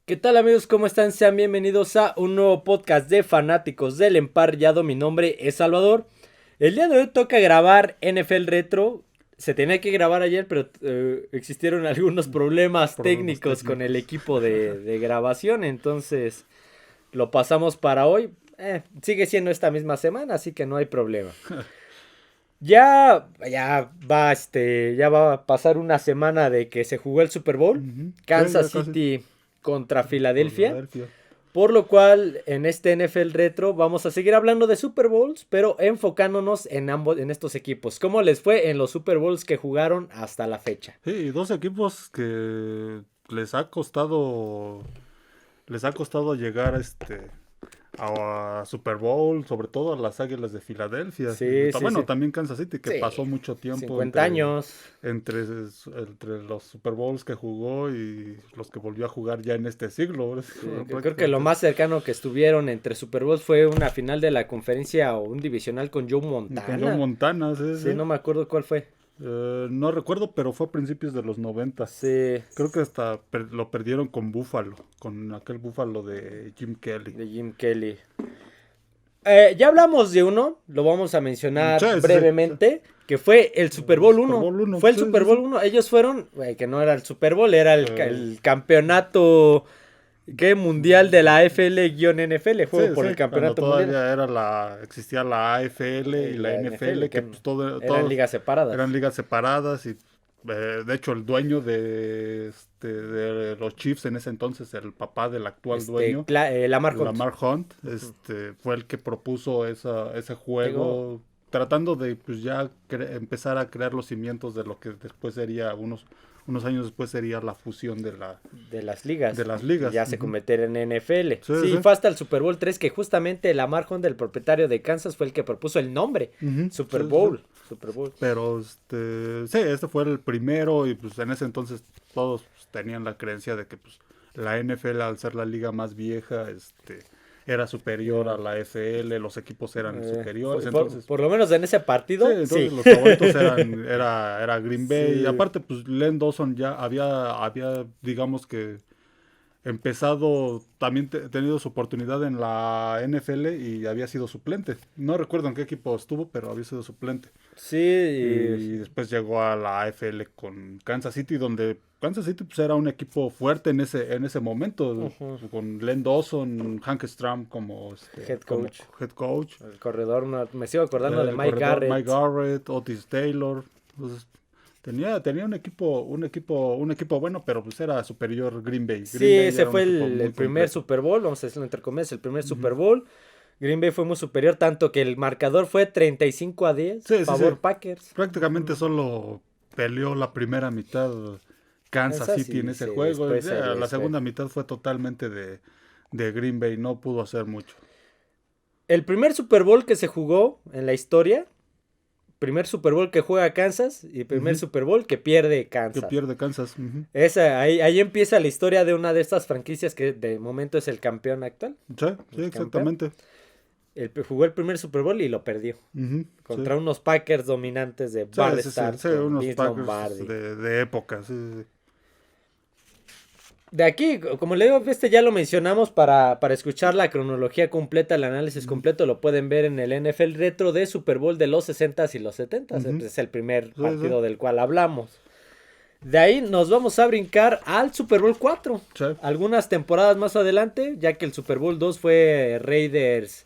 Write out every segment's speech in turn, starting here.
¿Qué tal amigos? ¿Cómo están? Sean bienvenidos a un nuevo podcast de fanáticos del emparrillado. Mi nombre es Salvador. El día de hoy toca grabar NFL Retro. Se tenía que grabar ayer, pero existieron algunos problemas técnicos con el equipo de grabación. Entonces lo pasamos para hoy. Sigue siendo esta misma semana, así que no hay problema. Ya va a pasar una semana de que se jugó el Super Bowl. Kansas City contra Filadelfia. Por lo cual, en este NFL Retro vamos a seguir hablando de Super Bowls, pero enfocándonos en estos equipos. ¿Cómo les fue en los Super Bowls que jugaron hasta la fecha? Sí, dos equipos que les ha costado llegar a Super Bowl, sobre todo a las Águilas de Filadelfia. Sí. También Kansas City, que Sí, pasó mucho tiempo 50 años. entre los Super Bowls que jugó y los que volvió a jugar ya en este siglo. Sí, creo que lo más cercano que estuvieron entre Super Bowls fue una final de la conferencia o un divisional con Joe Montana. Con Joe Montana, Sí, no me acuerdo cuál fue. No recuerdo, pero fue a principios de los 90. Sí. Creo que hasta lo perdieron con Buffalo, con aquel Buffalo de Jim Kelly. De Jim Kelly. Ya hablamos de uno, lo vamos a mencionar brevemente, que fue el Super Bowl 1. Fue el Super Bowl 1. Ellos fueron, que no era el Super Bowl, era el campeonato mundial de la AFL-NFL, juego por el campeonato mundial. Existía la AFL y la NFL, que pues eran ligas separadas. Eran ligas separadas y de hecho el dueño de los Chiefs en ese entonces, el papá del actual dueño, Lamar Hunt, fue el que propuso ese juego, tratando de pues ya empezar a crear los cimientos de lo que después sería unos años después sería la fusión de las ligas. Ya se convirtiera en NFL. Sí. Fue hasta el Super Bowl 3 que justamente Lamar Hunt, el propietario de Kansas, fue el que propuso el nombre. Super Bowl. Super Bowl. Pero este fue el primero y pues en ese entonces todos tenían la creencia de que pues la NFL, al ser la liga más vieja, era superior a la FL, los equipos eran superiores. Por lo menos en ese partido. Sí. Los favoritos era Green Bay. Sí. Y aparte, pues Len Dawson ya había digamos que también tenido su oportunidad en la NFL y había sido suplente. No recuerdo en qué equipo estuvo, pero había sido suplente. Sí. Y después llegó a la AFL con Kansas City, donde Kansas City pues, era un equipo fuerte en ese momento, con Len Dawson, Hank Stram como head coach. El corredor, me sigo acordando de Mike Garrett. Mike Garrett, Otis Taylor. Entonces, tenía un equipo bueno, pero pues era superior Green Bay. Ese fue el primer Super Bowl, vamos a decirlo entre comillas, el primer Super Bowl. Green Bay fue muy superior, tanto que el marcador fue 35-10, favor Packers. Prácticamente solo peleó la primera mitad Kansas City en ese juego. La segunda mitad fue totalmente de Green Bay, no pudo hacer mucho. El primer Super Bowl que se jugó en la historia, primer Super Bowl que juega Kansas y primer Super Bowl que pierde Kansas. Ahí empieza la historia de una de estas franquicias que de momento es el campeón actual. Sí, exactamente. Jugó el primer Super Bowl y lo perdió. Contra unos Packers dominantes de Bart Starr. Unos Packers de época. Sí. De aquí, como le digo, ya lo mencionamos para escuchar la cronología completa, el análisis completo, lo pueden ver en el NFL Retro de Super Bowl de los 60s y los 70s. Es el primer partido del cual hablamos. De ahí nos vamos a brincar al Super Bowl 4. Algunas temporadas más adelante, ya que el Super Bowl 2 fue Raiders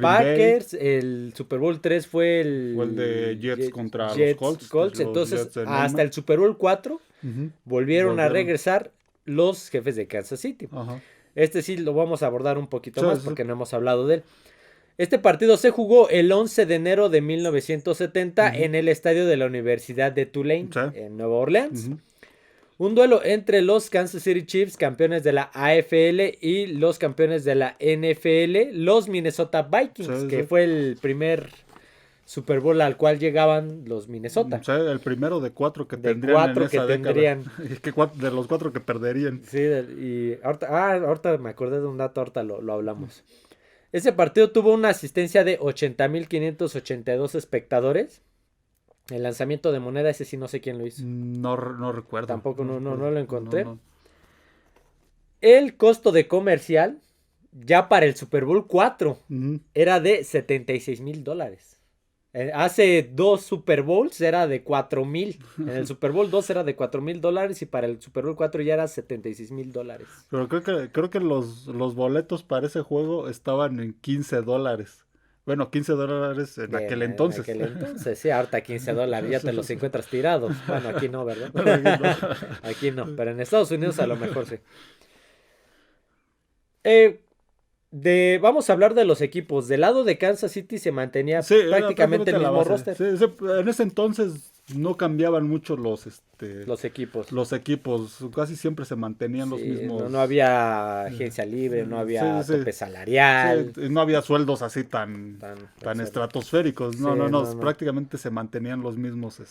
Packers, el Super Bowl 3 fue el de Jets contra los Colts. Entonces, hasta el Super Bowl 4 volvieron a regresar los jefes de Kansas City. Este sí lo vamos a abordar un poquito más porque no hemos hablado de él. Este partido se jugó el 11 de enero de 1970 en el estadio de la Universidad de Tulane, en Nueva Orleans. Un duelo entre los Kansas City Chiefs, campeones de la AFL, y los campeones de la NFL, los Minnesota Vikings, que fue el primer Super Bowl al cual llegaban los Minnesota. El primero de 4 que tendrían en esa década. De los 4 que perderían. Sí, y ahorita me acordé de un dato, ahorita lo hablamos. Ese partido tuvo una asistencia de 80,582 espectadores. El lanzamiento de moneda, ese sí no sé quién lo hizo. No recuerdo. Tampoco no lo encontré. El costo de comercial ya para el Super Bowl 4 era de $76,000. Hace 2 Super Bowls era de 4,000. En el Super Bowl 2 era de $4,000 y para el Super Bowl 4 ya era $76,000. Pero creo que los boletos para ese juego estaban en $15. Bueno, $15 en aquel entonces. En aquel entonces, sí, ahorita $15 ya te los encuentras tirados. Bueno, aquí no, ¿verdad? No, aquí no. Aquí no, pero en Estados Unidos a lo mejor sí. Vamos a hablar de los equipos. Del lado de Kansas City se mantenía prácticamente el mismo roster. Sí, en ese entonces no cambiaban mucho los equipos. Los equipos casi siempre se mantenían los mismos. No había agencia libre, no había tope salarial. No había sueldos así tan estratosféricos. No, prácticamente se mantenían los mismos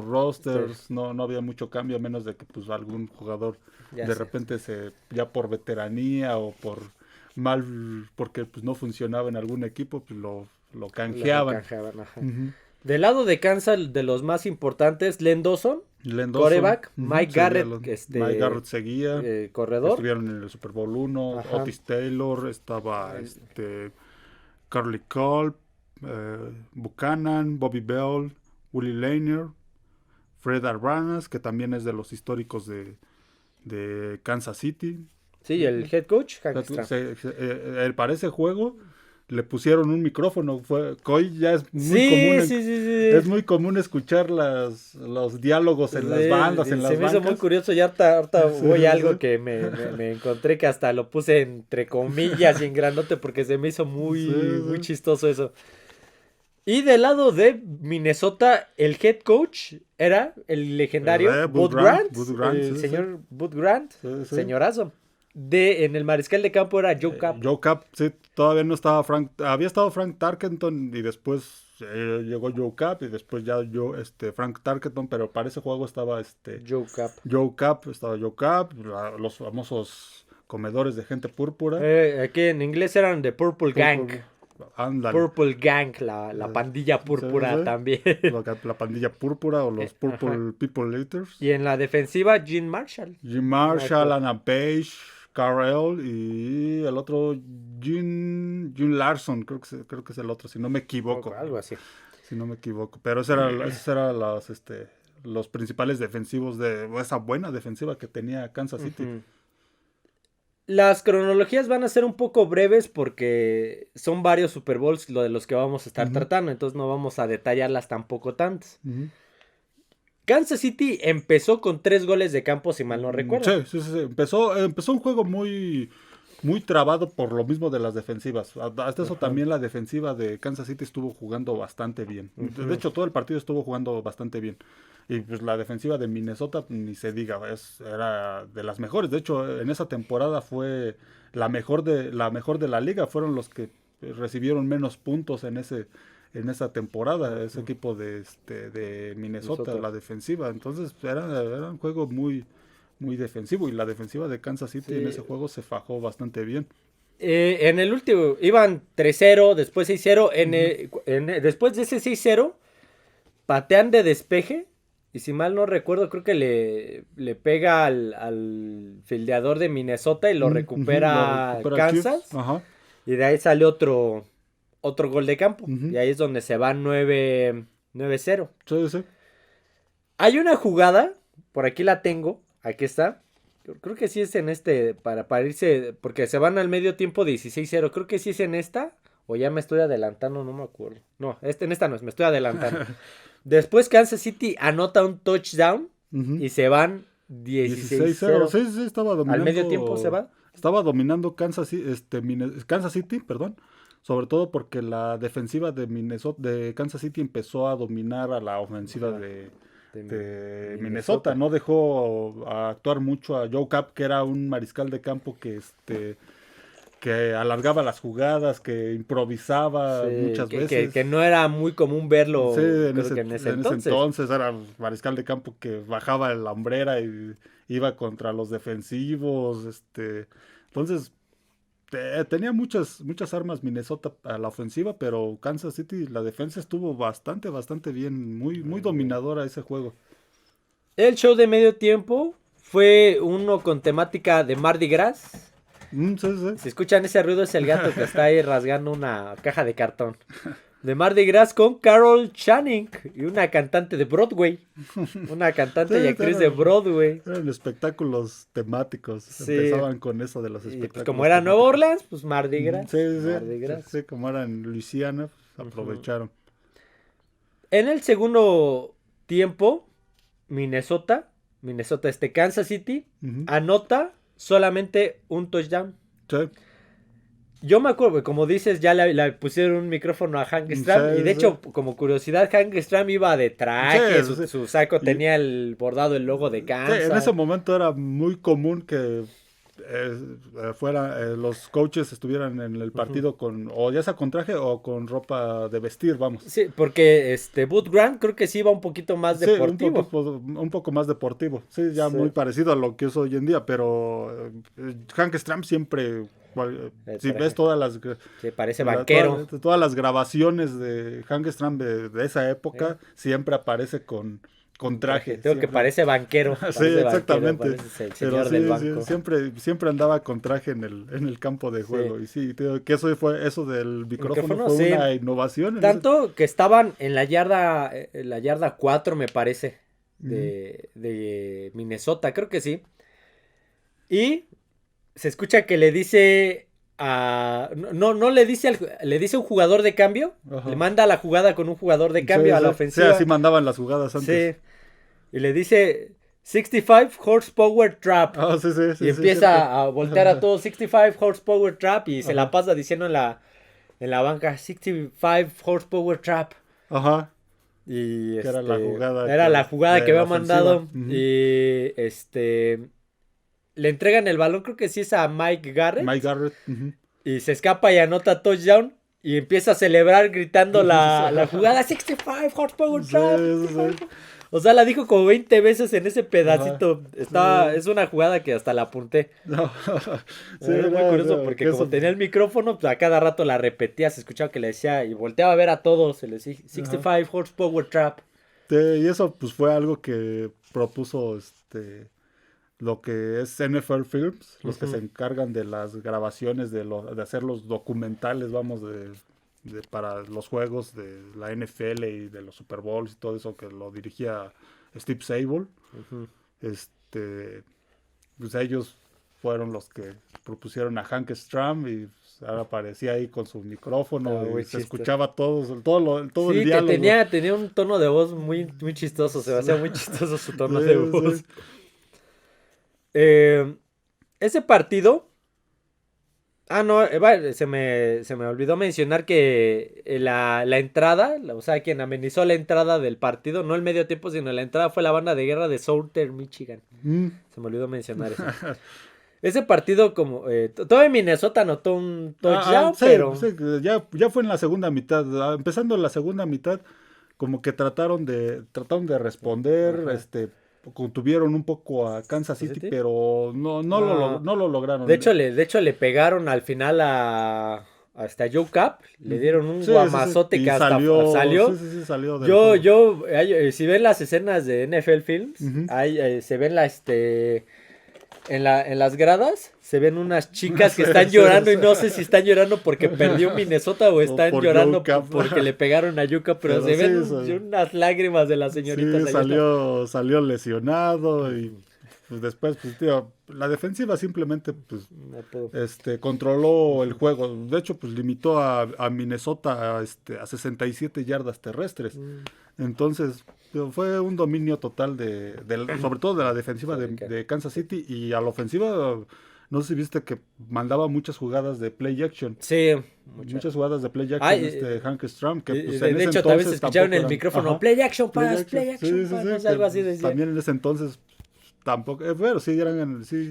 rosters. No había mucho cambio, a menos de que pues algún jugador repente ya por veteranía o porque pues no funcionaba en algún equipo, pues lo canjeaban. Del lado de Kansas, de los más importantes, Len Dawson, quarterback, Mike Garrett seguía, corredor. Estuvieron en el Super Bowl 1, Otis Taylor, estaba Carly Culp, Buchanan, Bobby Bell, Willie Lanier, Fred Aranas, que también es de los históricos de Kansas City. Sí, el head coach. Para ese juego le pusieron un micrófono. Hoy ya es muy común. Es muy común escuchar los diálogos en las bandas, en las bancas. Se me hizo muy curioso y ahorita voy a algo que me encontré que hasta lo puse entre comillas y en grandote porque se me hizo muy chistoso eso. Y del lado de Minnesota, el head coach era el legendario Bud Grant, el señor Bud Grant, señorazo. En el mariscal de campo era Joe Kapp. Joe Kapp, sí, todavía no estaba había estado Frank Tarkenton y después llegó Joe Kapp y después ya Frank Tarkenton, pero para ese juego estaba Joe Kapp, los famosos comedores de gente púrpura. Aquí en inglés eran The Purple Gang. Ándale. Purple Gang, la pandilla púrpura también. La pandilla púrpura o los Purple People Eaters. Y en la defensiva, Gene Marshall, Anna Page, Carell y el otro Gene Larson, creo que es el otro, si no me equivoco. Algo así. Si no me equivoco. Pero esos eran los principales defensivos de esa buena defensiva que tenía Kansas City. Las cronologías van a ser un poco breves porque son varios Super Bowls de los que vamos a estar tratando, entonces no vamos a detallarlas tampoco tantas. Kansas City empezó con 3 goles de campo, si mal no recuerdo. Sí. Empezó un juego muy trabado por lo mismo de las defensivas. Hasta eso también la defensiva de Kansas City estuvo jugando bastante bien. De hecho, todo el partido estuvo jugando bastante bien. Y pues la defensiva de Minnesota, ni se diga, era de las mejores. De hecho, en esa temporada fue la mejor de la liga. Fueron los que recibieron menos puntos en esa temporada, ese equipo de Minnesota, la defensiva. Entonces era un juego muy defensivo, y la defensiva de Kansas City en ese juego se fajó bastante bien. En el último iban 3-0, después 6-0. Después de ese 6-0 patean de despeje, y si mal no recuerdo, creo que le pega al fildeador de Minnesota y lo recupera Kansas. Y de ahí sale otro gol de campo. Y ahí es donde se van 9-0. Sí. Hay una jugada, por aquí la tengo, aquí está. Creo que sí es en para irse, porque se van al medio tiempo 16-0. Creo que sí es en esta, o ya me estoy adelantando, no me acuerdo. No, en esta no es, me estoy adelantando. Después Kansas City anota un touchdown y se van 16-0. Sí, estaba dominando. Al medio tiempo se va. Estaba dominando Kansas City, perdón. Sobre todo porque la defensiva de Kansas City empezó a dominar a la ofensiva de Minnesota. No dejó actuar mucho a Joe Kapp, que era un mariscal de campo que alargaba las jugadas, que improvisaba muchas veces. Que no era muy común verlo. Sí, en ese entonces era mariscal de campo que bajaba la hombrera y iba contra los defensivos. Entonces tenía muchas armas Minnesota a la ofensiva, pero Kansas City, la defensa estuvo bastante bien, muy dominadora ese juego. El show de medio tiempo fue uno con temática de Mardi Gras. Sí, sí. Si escuchan ese ruido, es el gato que está ahí rasgando una caja de cartón. De Mardi Gras con Carol Channing y una cantante de Broadway. Una cantante y actriz de Broadway. Eran espectáculos temáticos. Sí. Empezaban con eso de los espectáculos. Pues como era Nueva Orleans, pues Mardi Gras. Sí, sí, Mardi Gras. Sí, como era en Luisiana, pues aprovecharon. En el segundo tiempo, Minnesota, Kansas City, anota solamente un touchdown. Sí. Yo me acuerdo, como dices, ya le pusieron un micrófono a Hank Stram. Sí, y de hecho, como curiosidad, Hank Stram iba de traje, su saco tenía el bordado, el logo de Kansas. Sí, en ese momento era muy común que los coaches estuvieran en el partido con, o ya sea con traje o con ropa de vestir, vamos. Sí, porque Bud Grant creo que sí iba un poquito más deportivo. Un poco más deportivo, sí, ya muy parecido a lo que es hoy en día, pero Hank Stram siempre... Si ves todas las... Sí, parece banquero. Todas las grabaciones de Hank Stram de esa época, siempre aparece con traje. Tengo que parece banquero. Sí, exactamente. Banquero, el señor del banco. Siempre andaba con traje en el campo de juego. Y sí, que eso del micrófono fue una innovación. Tanto que estaban en la yarda 4, me parece, de Minnesota, creo que sí. Y se escucha que le dice no le dice le dice un jugador de cambio. Ajá. Le manda la jugada con un jugador de cambio a la ofensiva. Sí, así mandaban las jugadas antes. Sí. Y le dice 65 horsepower trap. Sí, y empieza a voltear a todos 65 horsepower trap y se la pasa diciendo en la banca 65 horsepower trap. Ajá. Y era la jugada que había mandado. Y le entregan el balón, creo que sí es a Mike Garrett. Y se escapa y anota touchdown. Y empieza a celebrar gritando la jugada 65 horsepower trap. Sí. O sea, la dijo como 20 veces en ese pedacito. Es una jugada que hasta la apunté. No. Sí, es muy curioso porque como tenía el micrófono, pues a cada rato la repetía, se escuchaba que le decía y volteaba a ver a todos, se le decía 65 horsepower trap. Sí, y eso pues fue algo que propuso lo que es NFL Films, los que se encargan de las grabaciones, de hacer los documentales, vamos, para los juegos de la NFL y de los Super Bowls y todo eso, que lo dirigía Steve Sabol. Pues ellos fueron los que propusieron a Hank Stram y ahora aparecía ahí con su micrófono y se escuchaba todo el diálogo. Que tenía un tono de voz muy, muy chistoso, se me hacía muy chistoso su tono de voz. Sí. Ese partido... se me olvidó mencionar que la entrada, o sea, quien amenizó la entrada del partido, no el medio tiempo, sino la entrada fue la banda de guerra de Southern Michigan. Se me olvidó mencionar eso. Ese partido, como todavía Minnesota anotó un touchdown, pero... Sí, ya fue en la segunda mitad, empezando la segunda mitad, como que trataron de responder, contuvieron un poco a Kansas City, pero no lo lograron. De hecho le pegaron al final hasta Joe Cap, le dieron un guamazote que hasta salió. Sí, salió yo si ven las escenas de NFL Films, ahí se ven en las gradas se ven unas chicas que están llorando y no sé si están llorando porque perdió Minnesota o están llorando porque le pegaron a Yuka, pero se ven unas lágrimas de las señoritas. Sí, salió lesionado y pues después, pues, tío, la defensiva simplemente pues controló el juego. De hecho, pues limitó a Minnesota a 67 yardas terrestres. Entonces, fue un dominio total sobre todo de la defensiva de Kansas City, y a la ofensiva, no sé si viste que mandaba muchas jugadas de play action. Sí, muchas jugadas de play action Hank Stram, que pues, de hecho tal vez escucharon el micrófono play action pass, algo así decía. También en ese entonces tampoco, bueno, sí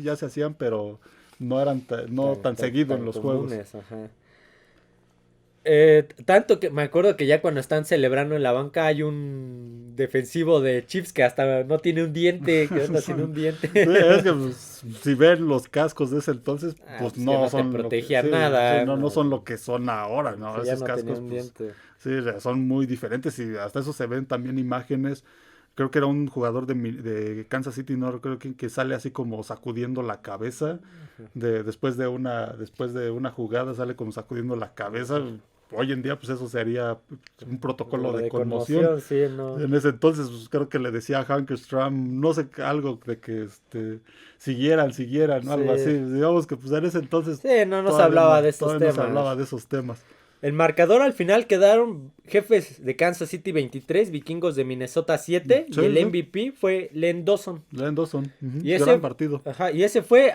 ya se hacían, pero no eran tan seguido en los comunes, juegos. Ajá. Tanto que me acuerdo que ya cuando están celebrando en la banca hay un defensivo de Chiefs que hasta no tiene un diente, que anda sin un diente. Es que pues, si ven los cascos de ese entonces, pues no son protegían nada. No son lo que son ahora, ¿no? Sí, esos cascos pues, sí, son muy diferentes y hasta eso se ven también imágenes creo que era un jugador de Kansas City, no creo que sale así como sacudiendo la cabeza, después de una jugada sale como sacudiendo la cabeza. Hoy en día, pues eso sería un protocolo de conmoción. Sí, no. En ese entonces, pues, creo que le decía a Hank Stram, no sé, algo de que siguieran, ¿no? Algo así. Digamos que pues en ese entonces. Sí, no nos hablaba de esos temas. No se hablaba de esos temas. El marcador al final quedaron Jefes de Kansas City 23, Vikingos de Minnesota 7, y el MVP fue Len Dawson. Y ese gran partido. Ajá, y ese fue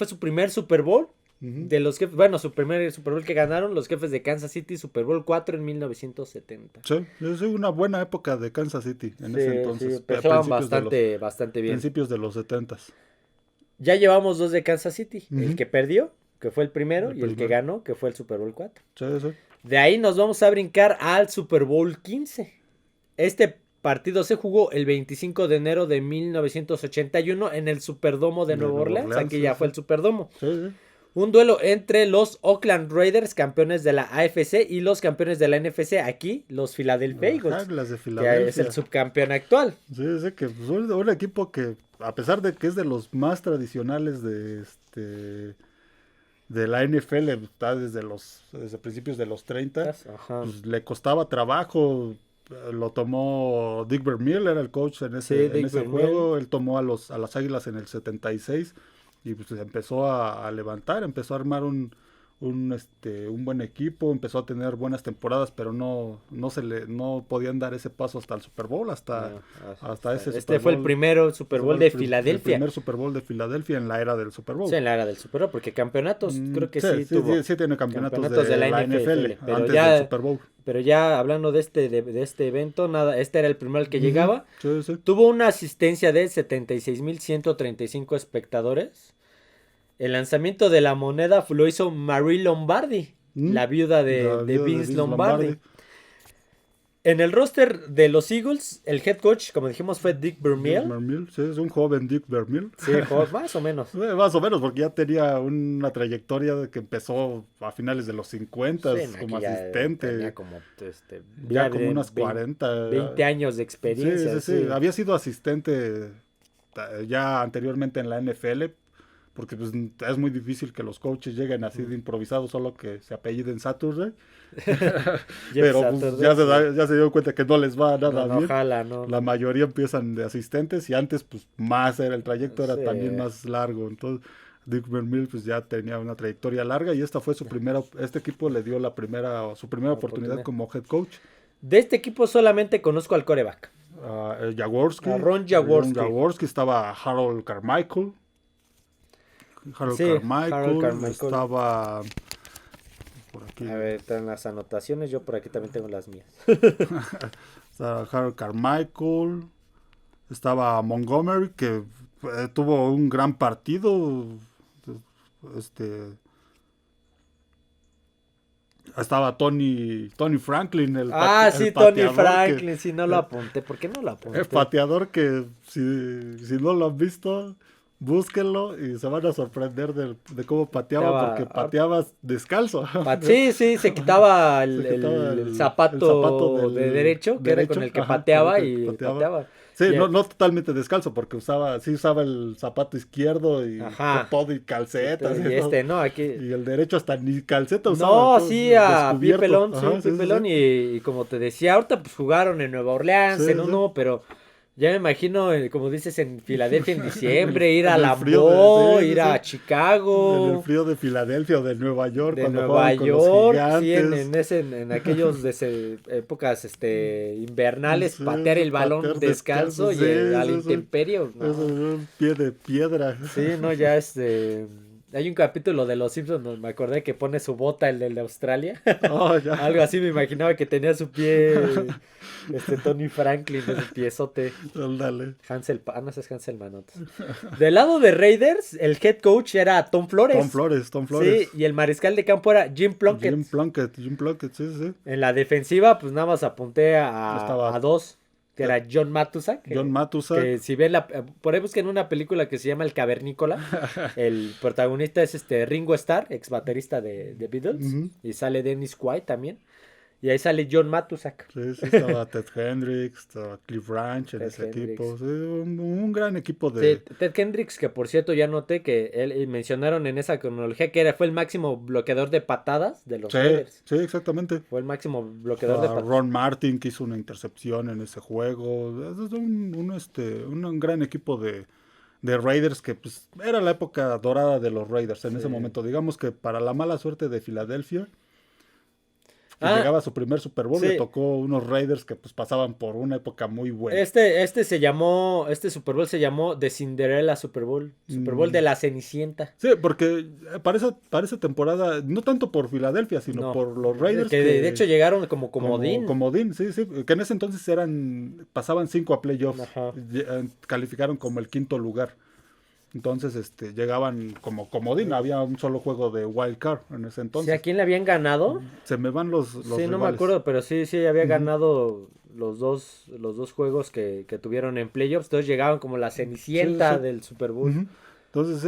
su primer Super Bowl. De los jefes, bueno, su primer Super Bowl que ganaron los Jefes de Kansas City, Super Bowl 4 en 1970. Sí, es una buena época de Kansas City en ese entonces. Sí, empezaban bastante bien. Principios de los 70s. Ya llevamos 2 de Kansas City. El que perdió, que fue el primero, y el que ganó, que fue el Super Bowl 4. Sí. De ahí nos vamos a brincar al Super Bowl 15. Este partido se jugó el 25 de enero de 1981 en el Superdomo de Nueva Orleans. Aquí ya fue el Superdomo. Sí. Un duelo entre los Oakland Raiders, campeones de la AFC, y los campeones de la NFC. Aquí, los Philadelphia Eagles. Las de Filadelfia. Que es el subcampeón actual. Sí, que pues, un equipo que, a pesar de que es de los más tradicionales de la NFL, está desde principios de los 30, pues, le costaba trabajo. Lo tomó Dick Vermeil, era el coach en ese juego. Él tomó a las Águilas en el 76. Y pues empezó a levantar, empezó a armar un buen equipo, empezó a tener buenas temporadas, pero no podían dar ese paso hasta el Super Bowl, hasta ese Super Bowl. Fue el primer Super Bowl de Filadelfia. El primer Super Bowl de Filadelfia en la era del Super Bowl. Sí, en la era del Super Bowl, porque campeonatos creo que sí tuvo. Sí, tiene campeonatos de la NFL pero antes ya, del Super Bowl. Pero ya hablando de este evento, este era el primero al que llegaba. Sí. Tuvo una asistencia de 76,135 espectadores. El lanzamiento de la moneda lo hizo Marie Lombardi, la viuda de Vince Lombardi. En el roster de los Eagles, el head coach, como dijimos, fue Dick Vermeil. Sí, es un joven Dick Vermeil. Sí, más o menos. Más o menos, porque ya tenía una trayectoria que empezó a finales de los 50 como asistente. Tenía como, ya como unas 40. 20 años de experiencia. Sí. Había sido asistente ya anteriormente en la NFL. Porque pues, es muy difícil que los coaches lleguen así de improvisados, solo que se apelliden Saturday. Pero pues, ya se dio cuenta que no les va nada bien. Ojalá, no. La mayoría empiezan de asistentes y antes pues más el trayecto era también más largo. Entonces Dick Vermeil pues ya tenía una trayectoria larga y esta fue este equipo le dio su primera oportunidad como head coach. De este equipo solamente conozco al quarterback. Jaworski. Ron Jaworski. Jaworski, estaba Harold Carmichael. Harold Carmichael estaba por aquí. A ver, están las anotaciones, yo por aquí también tengo las mías. Estaba Harold Carmichael, estaba Montgomery, que tuvo un gran partido. Estaba Tony Franklin, el Tony Franklin, si no lo apunté. ¿Por qué no lo apunté? El pateador que si no lo han visto, búsquenlo y se van a sorprender de cómo pateaba, porque pateaba descalzo. Sí, se quitaba el zapato de derecho, que era con el que pateaba y pateaba. Sí, no totalmente descalzo, porque usaba el zapato izquierdo y con todo y calcetas. Y el derecho hasta ni calceta usaba. A pie pelón, y como te decía, ahorita pues jugaron en Nueva Orleans, pero ya me imagino, como dices, en Filadelfia en diciembre, ir a Lambeau, ir a Chicago. En el frío de Filadelfia o de Nueva York. De Nueva York, sí, en aquellos épocas invernales, patear el balón descalzo y al intemperio. Un pie de piedra. Sí, ya hay un capítulo de Los Simpsons donde me acordé que pone su bota el de Australia. Algo así me imaginaba que tenía su pie Tony Franklin, de su piezote. Dale. No es Hansel Manotas. Del lado de Raiders, el head coach era Tom Flores. Tom Flores. Sí, y el mariscal de campo era Jim Plunkett. Jim Plunkett, sí. En la defensiva, pues nada más apunté a dos. Que era John Matuszak. Que si ven por ahí busquen una película que se llama El Cavernícola. El protagonista es Ringo Starr, ex baterista de Beatles. Y sale Dennis Quaid también. Y ahí sale John Matuszak. Sí, estaba Ted Hendricks, estaba Cliff Branch en ese equipo. Sí, un gran equipo de... Sí, Ted Hendricks, que por cierto ya noté que él mencionaron en esa cronología que fue el máximo bloqueador de patadas de los Raiders. Sí, exactamente. Fue el máximo bloqueador de patadas. Ron Martin, que hizo una intercepción en ese juego. Es un gran equipo de Raiders, que pues era la época dorada de los Raiders en ese momento. Digamos que para la mala suerte de Filadelfia, que llegaba a su primer Super Bowl, le tocó unos Raiders que pues pasaban por una época muy buena. Este Super Bowl se llamó The Cinderella Super Bowl, Super Bowl de la Cenicienta. Sí, porque para esa temporada, no tanto por Filadelfia, sino por los Raiders. Que de hecho llegaron como comodín. Comodín, sí, que en ese entonces pasaban 5 a playoffs, calificaron como el 5º lugar. Entonces, llegaban como comodín, había un solo juego de wild card en ese entonces. ¿Sí, a quién le habían ganado? Se me van los sí, rivales. No me acuerdo, pero sí había ganado los dos juegos que tuvieron en playoffs. Entonces llegaban como la cenicienta del Super Bowl. Entonces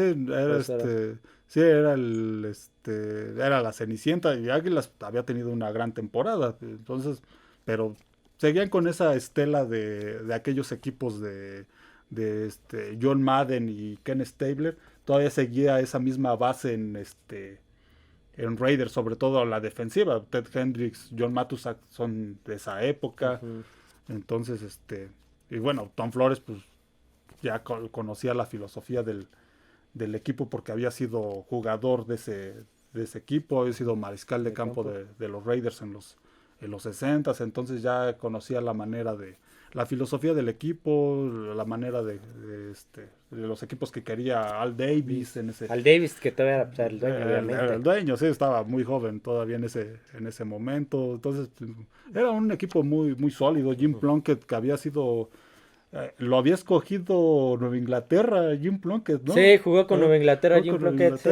sí, era la cenicienta, y Águilas había tenido una gran temporada. Entonces, pero seguían con esa estela de aquellos equipos de John Madden y Ken Stabler. Todavía seguía esa misma base en Raiders, sobre todo la defensiva. Ted Hendricks, John Matuszak son de esa época. Entonces, y bueno, Tom Flores pues ya conocía la filosofía del equipo, porque había sido jugador de ese equipo, había sido mariscal de campo de los Raiders en los 60s. Entonces ya conocía la filosofía del equipo, la manera de los equipos que quería Al Davis en ese... Al Davis, que todavía era el dueño, obviamente. El dueño, sí, estaba muy joven todavía en ese momento. Entonces, era un equipo muy, muy sólido. Jim Plunkett, que había sido... lo había escogido Nueva Inglaterra, Jim Plunkett, ¿no? Sí, jugó con Nueva Inglaterra, Jim Plunkett. Sí,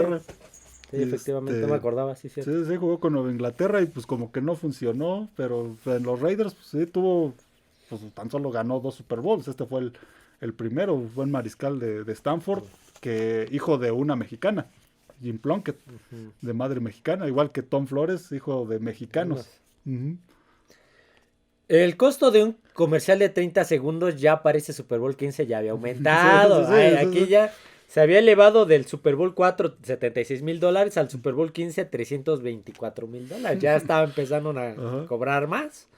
efectivamente, no me acordaba, sí, cierto. Sí, jugó con Nueva Inglaterra y pues como que no funcionó, pero en los Raiders pues, sí tuvo... Pues tan solo ganó 2 Super Bowls. Este fue el primero, buen mariscal de Stanford, que hijo de una mexicana, Jim Plunkett, de madre mexicana, igual que Tom Flores, hijo de mexicanos. El costo de un comercial de 30 segundos ya para ese Super Bowl 15 ya había aumentado. Aquí ya se había elevado del Super Bowl 4, $76,000, al Super Bowl 15, $324,000. Ya estaba empezando a cobrar más.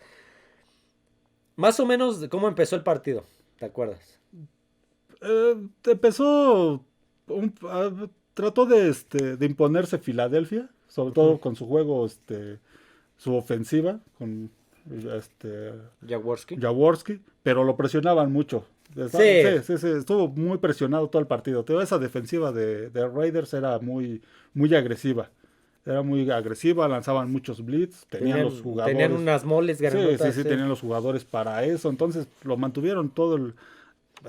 Más o menos, ¿cómo empezó el partido? ¿Te acuerdas? Empezó... trató de imponerse Filadelfia, sobre todo con su juego, su ofensiva, con Jaworski, pero lo presionaban mucho. Sí, estuvo muy presionado todo el partido. Toda esa defensiva de Raiders era muy, muy agresiva. Era muy agresiva, lanzaban muchos blitz, tenían los jugadores. Tenían unas moles grandotas. Sí, tenían los jugadores para eso. Entonces lo mantuvieron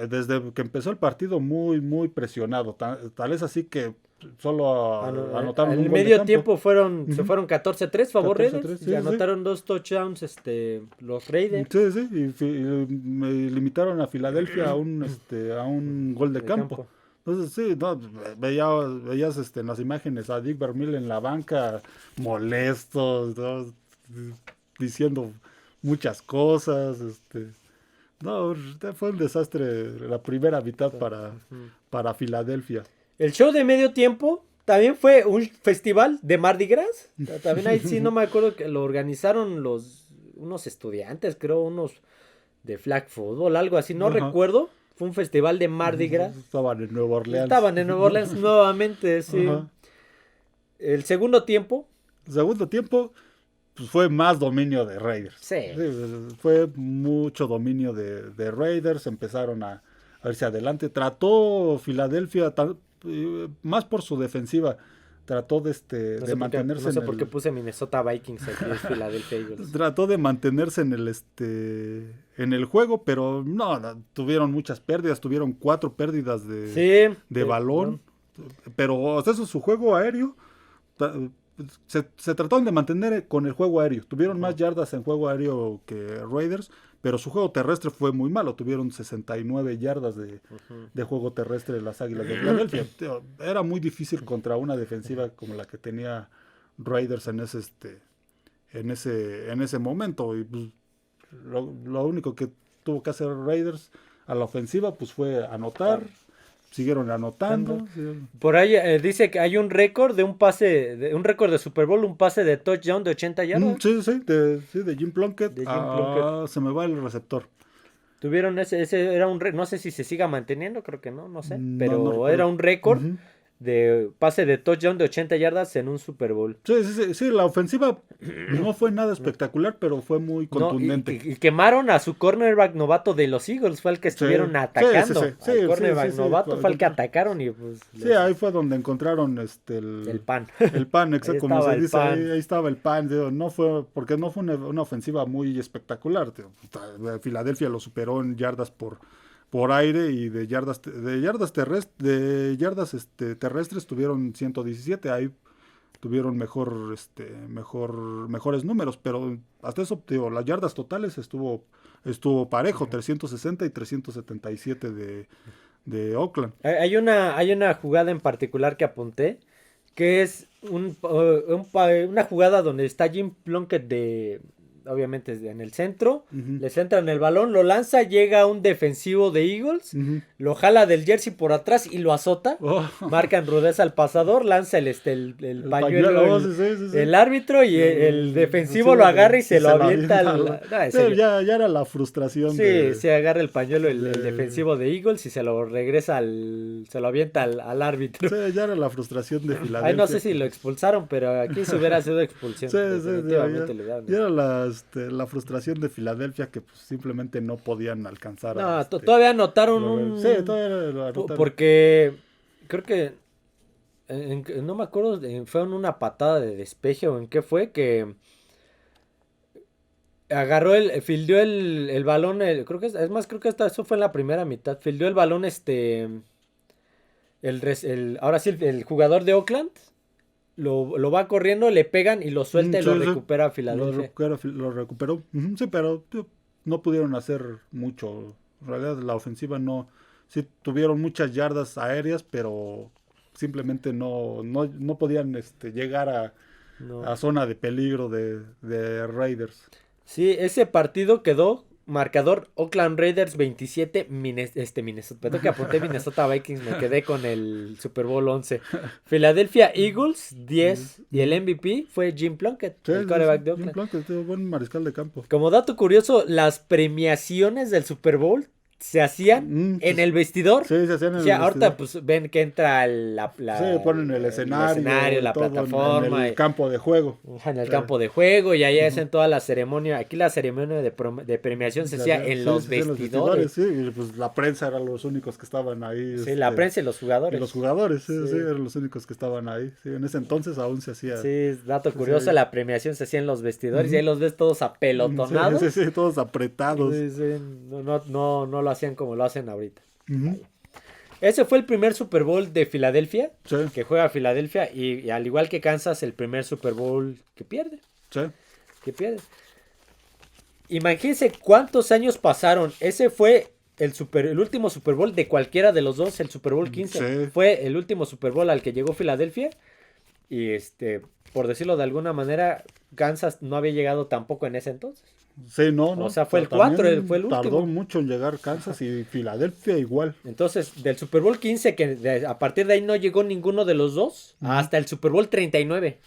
desde que empezó el partido muy, muy presionado. Tal es así que solo anotaron un gol de campo. En medio tiempo se fueron 14-3 favor Raiders. Y anotaron 2 touchdowns los Raiders. Sí, y limitaron a Filadelfia a un gol de campo. Entonces, sí, veías en las imágenes a Dick Vermeil en la banca molesto, ¿no? Diciendo muchas cosas. Fue un desastre la primera mitad para Filadelfia. El show de medio tiempo también fue un festival de Mardi Gras. También ahí sí no me acuerdo, que lo organizaron unos estudiantes, creo, unos de flag football, algo así, no recuerdo. Fue un festival de Mardi Gras. Estaban en Nueva Orleans. Nuevamente, sí. El segundo tiempo. Pues fue más dominio de Raiders. Sí. Fue mucho dominio de Raiders. Empezaron a irse adelante. Trató Filadelfia, más por su defensiva, trató de mantenerse. No sé por qué puse Minnesota Vikings aquí, es Philadelphia Eagles. Trató de mantenerse en el juego, pero no, tuvieron muchas pérdidas, tuvieron 4 pérdidas de balón. Pero eso, su juego aéreo, se trataron de mantener con el juego aéreo. Tuvieron más yardas en juego aéreo que Raiders, pero su juego terrestre fue muy malo. Tuvieron 69 yardas de juego terrestre de las Águilas de Filadelfia. Era muy difícil contra una defensiva como la que tenía Raiders en en ese momento. Y pues, lo único que tuvo que hacer Raiders a la ofensiva pues fue anotar. Siguieron anotando. Por ahí dice que hay un récord de un pase, un récord de Super Bowl, un pase de touchdown de 80 yardas. Sí, de Jim Plunkett. Se me va el receptor. Tuvieron ese era un no sé si se siga manteniendo, creo que no sé, pero era un récord de pase de touchdown de 80 yardas en un Super Bowl. Sí, la ofensiva no fue nada espectacular, pero fue muy contundente. Y quemaron a su cornerback novato de los Eagles, fue el que estuvieron atacando. El cornerback novato fue el que atacaron y pues... Sí, ahí fue donde encontraron el pan. El pan, exacto, como se dice, ahí estaba el pan. No fue una ofensiva muy espectacular. Filadelfia lo superó en yardas por aire y de yardas terrestres tuvieron 117, ahí tuvieron mejores números, pero hasta eso, las yardas totales estuvo parejo, 360 y 377 de Oakland. Hay una jugada en particular que apunté, que es una jugada donde está Jim Plunkett obviamente en el centro, le centran el balón, lo lanza, llega un defensivo de Eagles, lo jala del jersey por atrás y lo azota, marcan rudeza al pasador, lanza el pañuelo, el árbitro y el defensivo lo agarra y se lo avienta ya era la frustración. Sí, se agarra el pañuelo el defensivo de Eagles y se lo regresa se lo avienta al árbitro. Sí, ya era la frustración de Filadelfia. Ay, no sé si lo expulsaron, pero aquí se hubiera sido expulsión. Ya era la frustración de Filadelfia que pues, simplemente no podían alcanzar. Todavía anotaron todavía lo anotaron. Porque creo que no me acuerdo, fue en una patada de despeje o en qué fue que agarró fildeó el balón, creo que eso fue en la primera mitad, fildeó el balón ahora sí el jugador de Oakland. Lo va corriendo, le pegan y lo suelta y lo recupera a Filadelfia. Lo recuperó. Sí, pero no pudieron hacer mucho. En realidad la ofensiva no... Sí tuvieron muchas yardas aéreas, pero simplemente no podían llegar a zona de peligro de Raiders. Sí, ese partido quedó marcador Oakland Raiders 27, Minnesota. Tengo que apunté Minnesota Vikings, me quedé con el Super Bowl 11. Philadelphia Eagles 10 y el MVP fue Jim Plunkett, el quarterback de Oakland. Jim Plunkett, buen mariscal de campo. Como dato curioso, las premiaciones del Super Bowl se hacían en el vestidor. Sí, se hacían en el vestidor. Ahorita pues ven que entra ponen el escenario, la plataforma. En el campo de juego. En el campo de juego y ahí hacen toda la ceremonia. Aquí la ceremonia de premiación se hacía en los vestidores. Sí, y pues la prensa eran los únicos que estaban ahí. Sí, la prensa y los jugadores. Y los jugadores, sí, eran los únicos que estaban ahí. Sí, en ese entonces aún se hacía. Sí, dato curioso, la premiación se hacía en los vestidores y ahí los ves todos apelotonados. Sí, todos apretados. Sí, no lo hacían como lo hacen ahorita. Ese fue el primer Super Bowl de Filadelfia, que juega Filadelfia, y al igual que Kansas, el primer Super Bowl que pierde. Que pierde. Imagínense cuántos años pasaron. Ese fue el último Super Bowl de cualquiera de los dos, el Super Bowl 15. Fue el último Super Bowl al que llegó Filadelfia. Y por decirlo de alguna manera, Kansas no había llegado tampoco en ese entonces. Sí, no. O sea, fue el 4, fue el último. Tardó mucho en llegar Kansas y Filadelfia igual. Entonces, del Super Bowl 15, que a partir de ahí no llegó ninguno de los dos, hasta el Super Bowl 39.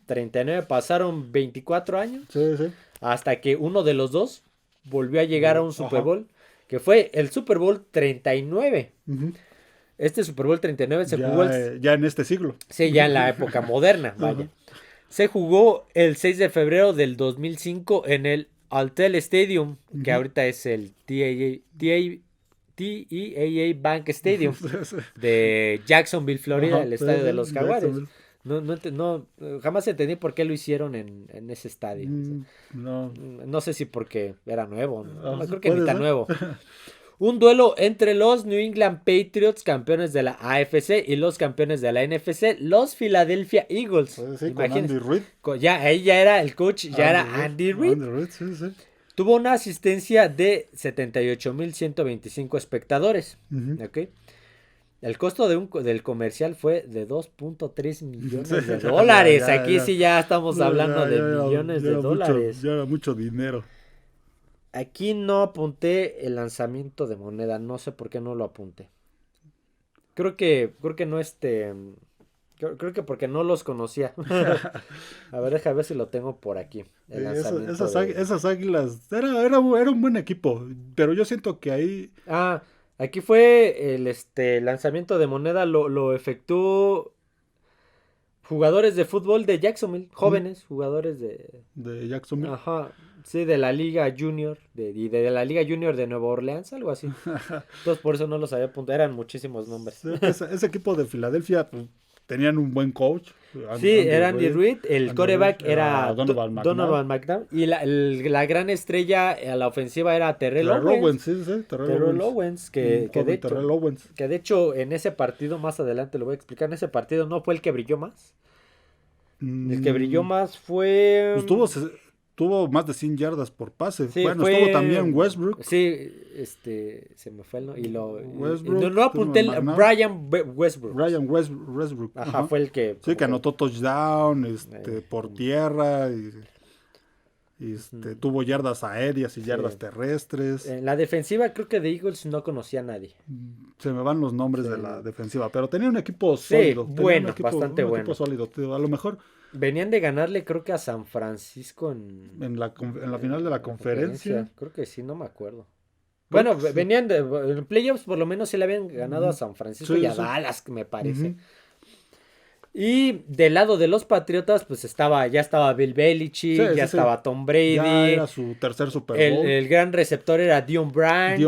39, pasaron 24 años. Sí. Hasta que uno de los dos volvió a llegar a un Super Bowl, que fue el Super Bowl 39. Este Super Bowl 39 se jugó ya en este siglo. Sí, ya en la época moderna, vaya. Se jugó el 6 de febrero del 2005 en el Alltel Stadium, que ahorita es el TEAA Bank Stadium de Jacksonville, Florida, el estadio de los Jaguares. No, jamás entendí por qué lo hicieron en ese estadio. No sé si porque era nuevo, no creo que ni tan nuevo. Un duelo entre los New England Patriots, campeones de la AFC, y los campeones de la NFC, los Philadelphia Eagles. Sí, con Andy Reid. Ahí ya era el coach, era Andy Reid. Sí. Tuvo una asistencia de 78,125 espectadores. ¿Okay? El costo del comercial fue de 2.3 millones de dólares. Aquí sí ya estamos hablando de millones de dólares. Ya era mucho dinero. Aquí no apunté el lanzamiento de moneda. No sé por qué no lo apunté. Creo que no Creo que porque no los conocía. A ver, déjame ver si lo tengo por aquí. Esas águilas. Era un buen equipo. Pero yo siento que ahí. Aquí fue el lanzamiento de moneda. Lo efectuó jugadores de fútbol de Jacksonville. Jóvenes jugadores de Jacksonville. Ajá. Sí, de la Liga Junior. De la Liga Junior de Nueva Orleans, algo así. Entonces por eso no los había apuntado. Eran muchísimos nombres. Ese equipo de Filadelfia, pues, tenían un buen coach. Era Andy Reid. El quarterback era Donovan McNabb. Y la gran estrella a la ofensiva era Terrell Owens. Terrell Owens. Que de hecho en ese partido, más adelante lo voy a explicar, en ese partido no fue el que brilló más. El que brilló más fue... Pues tuvo más de 100 yardas por pase. Sí, estuvo también Westbrook. Sí, se me fue no apunté Brian Westbrook. Ajá, fue el que... Sí, que anotó touchdown, por tierra, y tuvo yardas aéreas y yardas terrestres. En la defensiva creo que de Eagles no conocía a nadie. Se me van los nombres de la defensiva, pero tenía un equipo sólido. Bastante bueno. Equipo sólido. A lo mejor... Venían de ganarle, creo que a San Francisco en la final de la conferencia. Creo que sí, no me acuerdo. Bueno, venían en playoffs, por lo menos se le habían ganado a San Francisco y a Dallas, me parece. Y del lado de los Patriotas, pues ya estaba Bill Belichick, estaba Tom Brady. Ya era su tercer Super Bowl. El gran receptor era Dion Branch.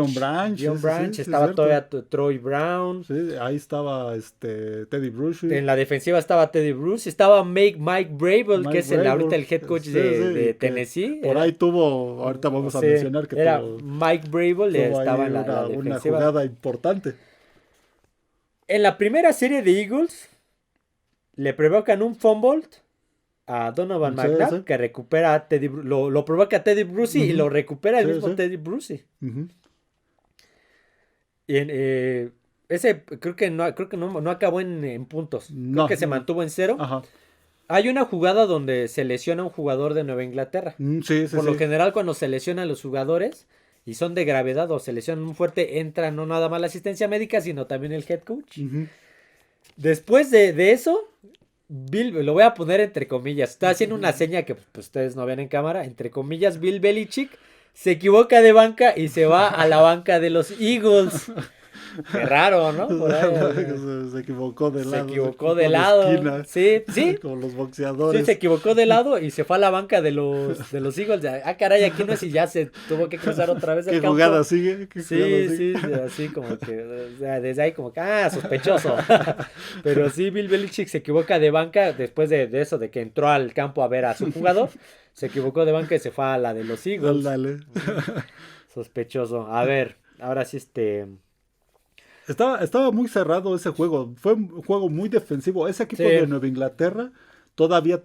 Estaba todavía Troy Brown. Sí, ahí estaba Teddy Bruschi. En la defensiva estaba Teddy Bruce. Estaba Mike Brable, que es ahorita el head coach de Tennessee. Por ahí ahorita vamos a mencionar que era Mike Brable, estaba en la defensiva. Una jugada importante. En la primera serie de Eagles le provocan un fumble a Donovan McNabb, que recupera a Teddy lo provoca a Teddy Bruschi y lo recupera el mismo Teddy Bruschi. Y ese creo que no acabó en puntos. Creo que se mantuvo en 0. Ajá. Hay una jugada donde se lesiona un jugador de Nueva Inglaterra. Por lo general, cuando se lesionan los jugadores y son de gravedad o se lesionan muy fuerte, entra no nada más la asistencia médica, sino también el head coach. Después de eso, Bill, lo voy a poner entre comillas, está haciendo una seña que pues, ustedes no ven en cámara, entre comillas, Bill Belichick se equivoca de banca y se va a la banca de los Eagles. Qué raro, ¿no? Se equivocó de lado. Se equivocó de lado. Sí. Como los boxeadores. Sí, se equivocó de lado y se fue a la banca de los Eagles. Caray, aquí no es, y ya se tuvo que cruzar otra vez el campo. ¿Qué jugada sigue? Sí, así como que, o sea, desde ahí como que, sospechoso. Pero sí, Bill Belichick se equivoca de banca después de eso, de que entró al campo a ver a su jugador. Se equivocó de banca y se fue a la de los Eagles. Dale. Sospechoso. A ver, ahora sí Estaba muy cerrado ese juego. Fue un juego muy defensivo. Ese equipo de Nueva Inglaterra todavía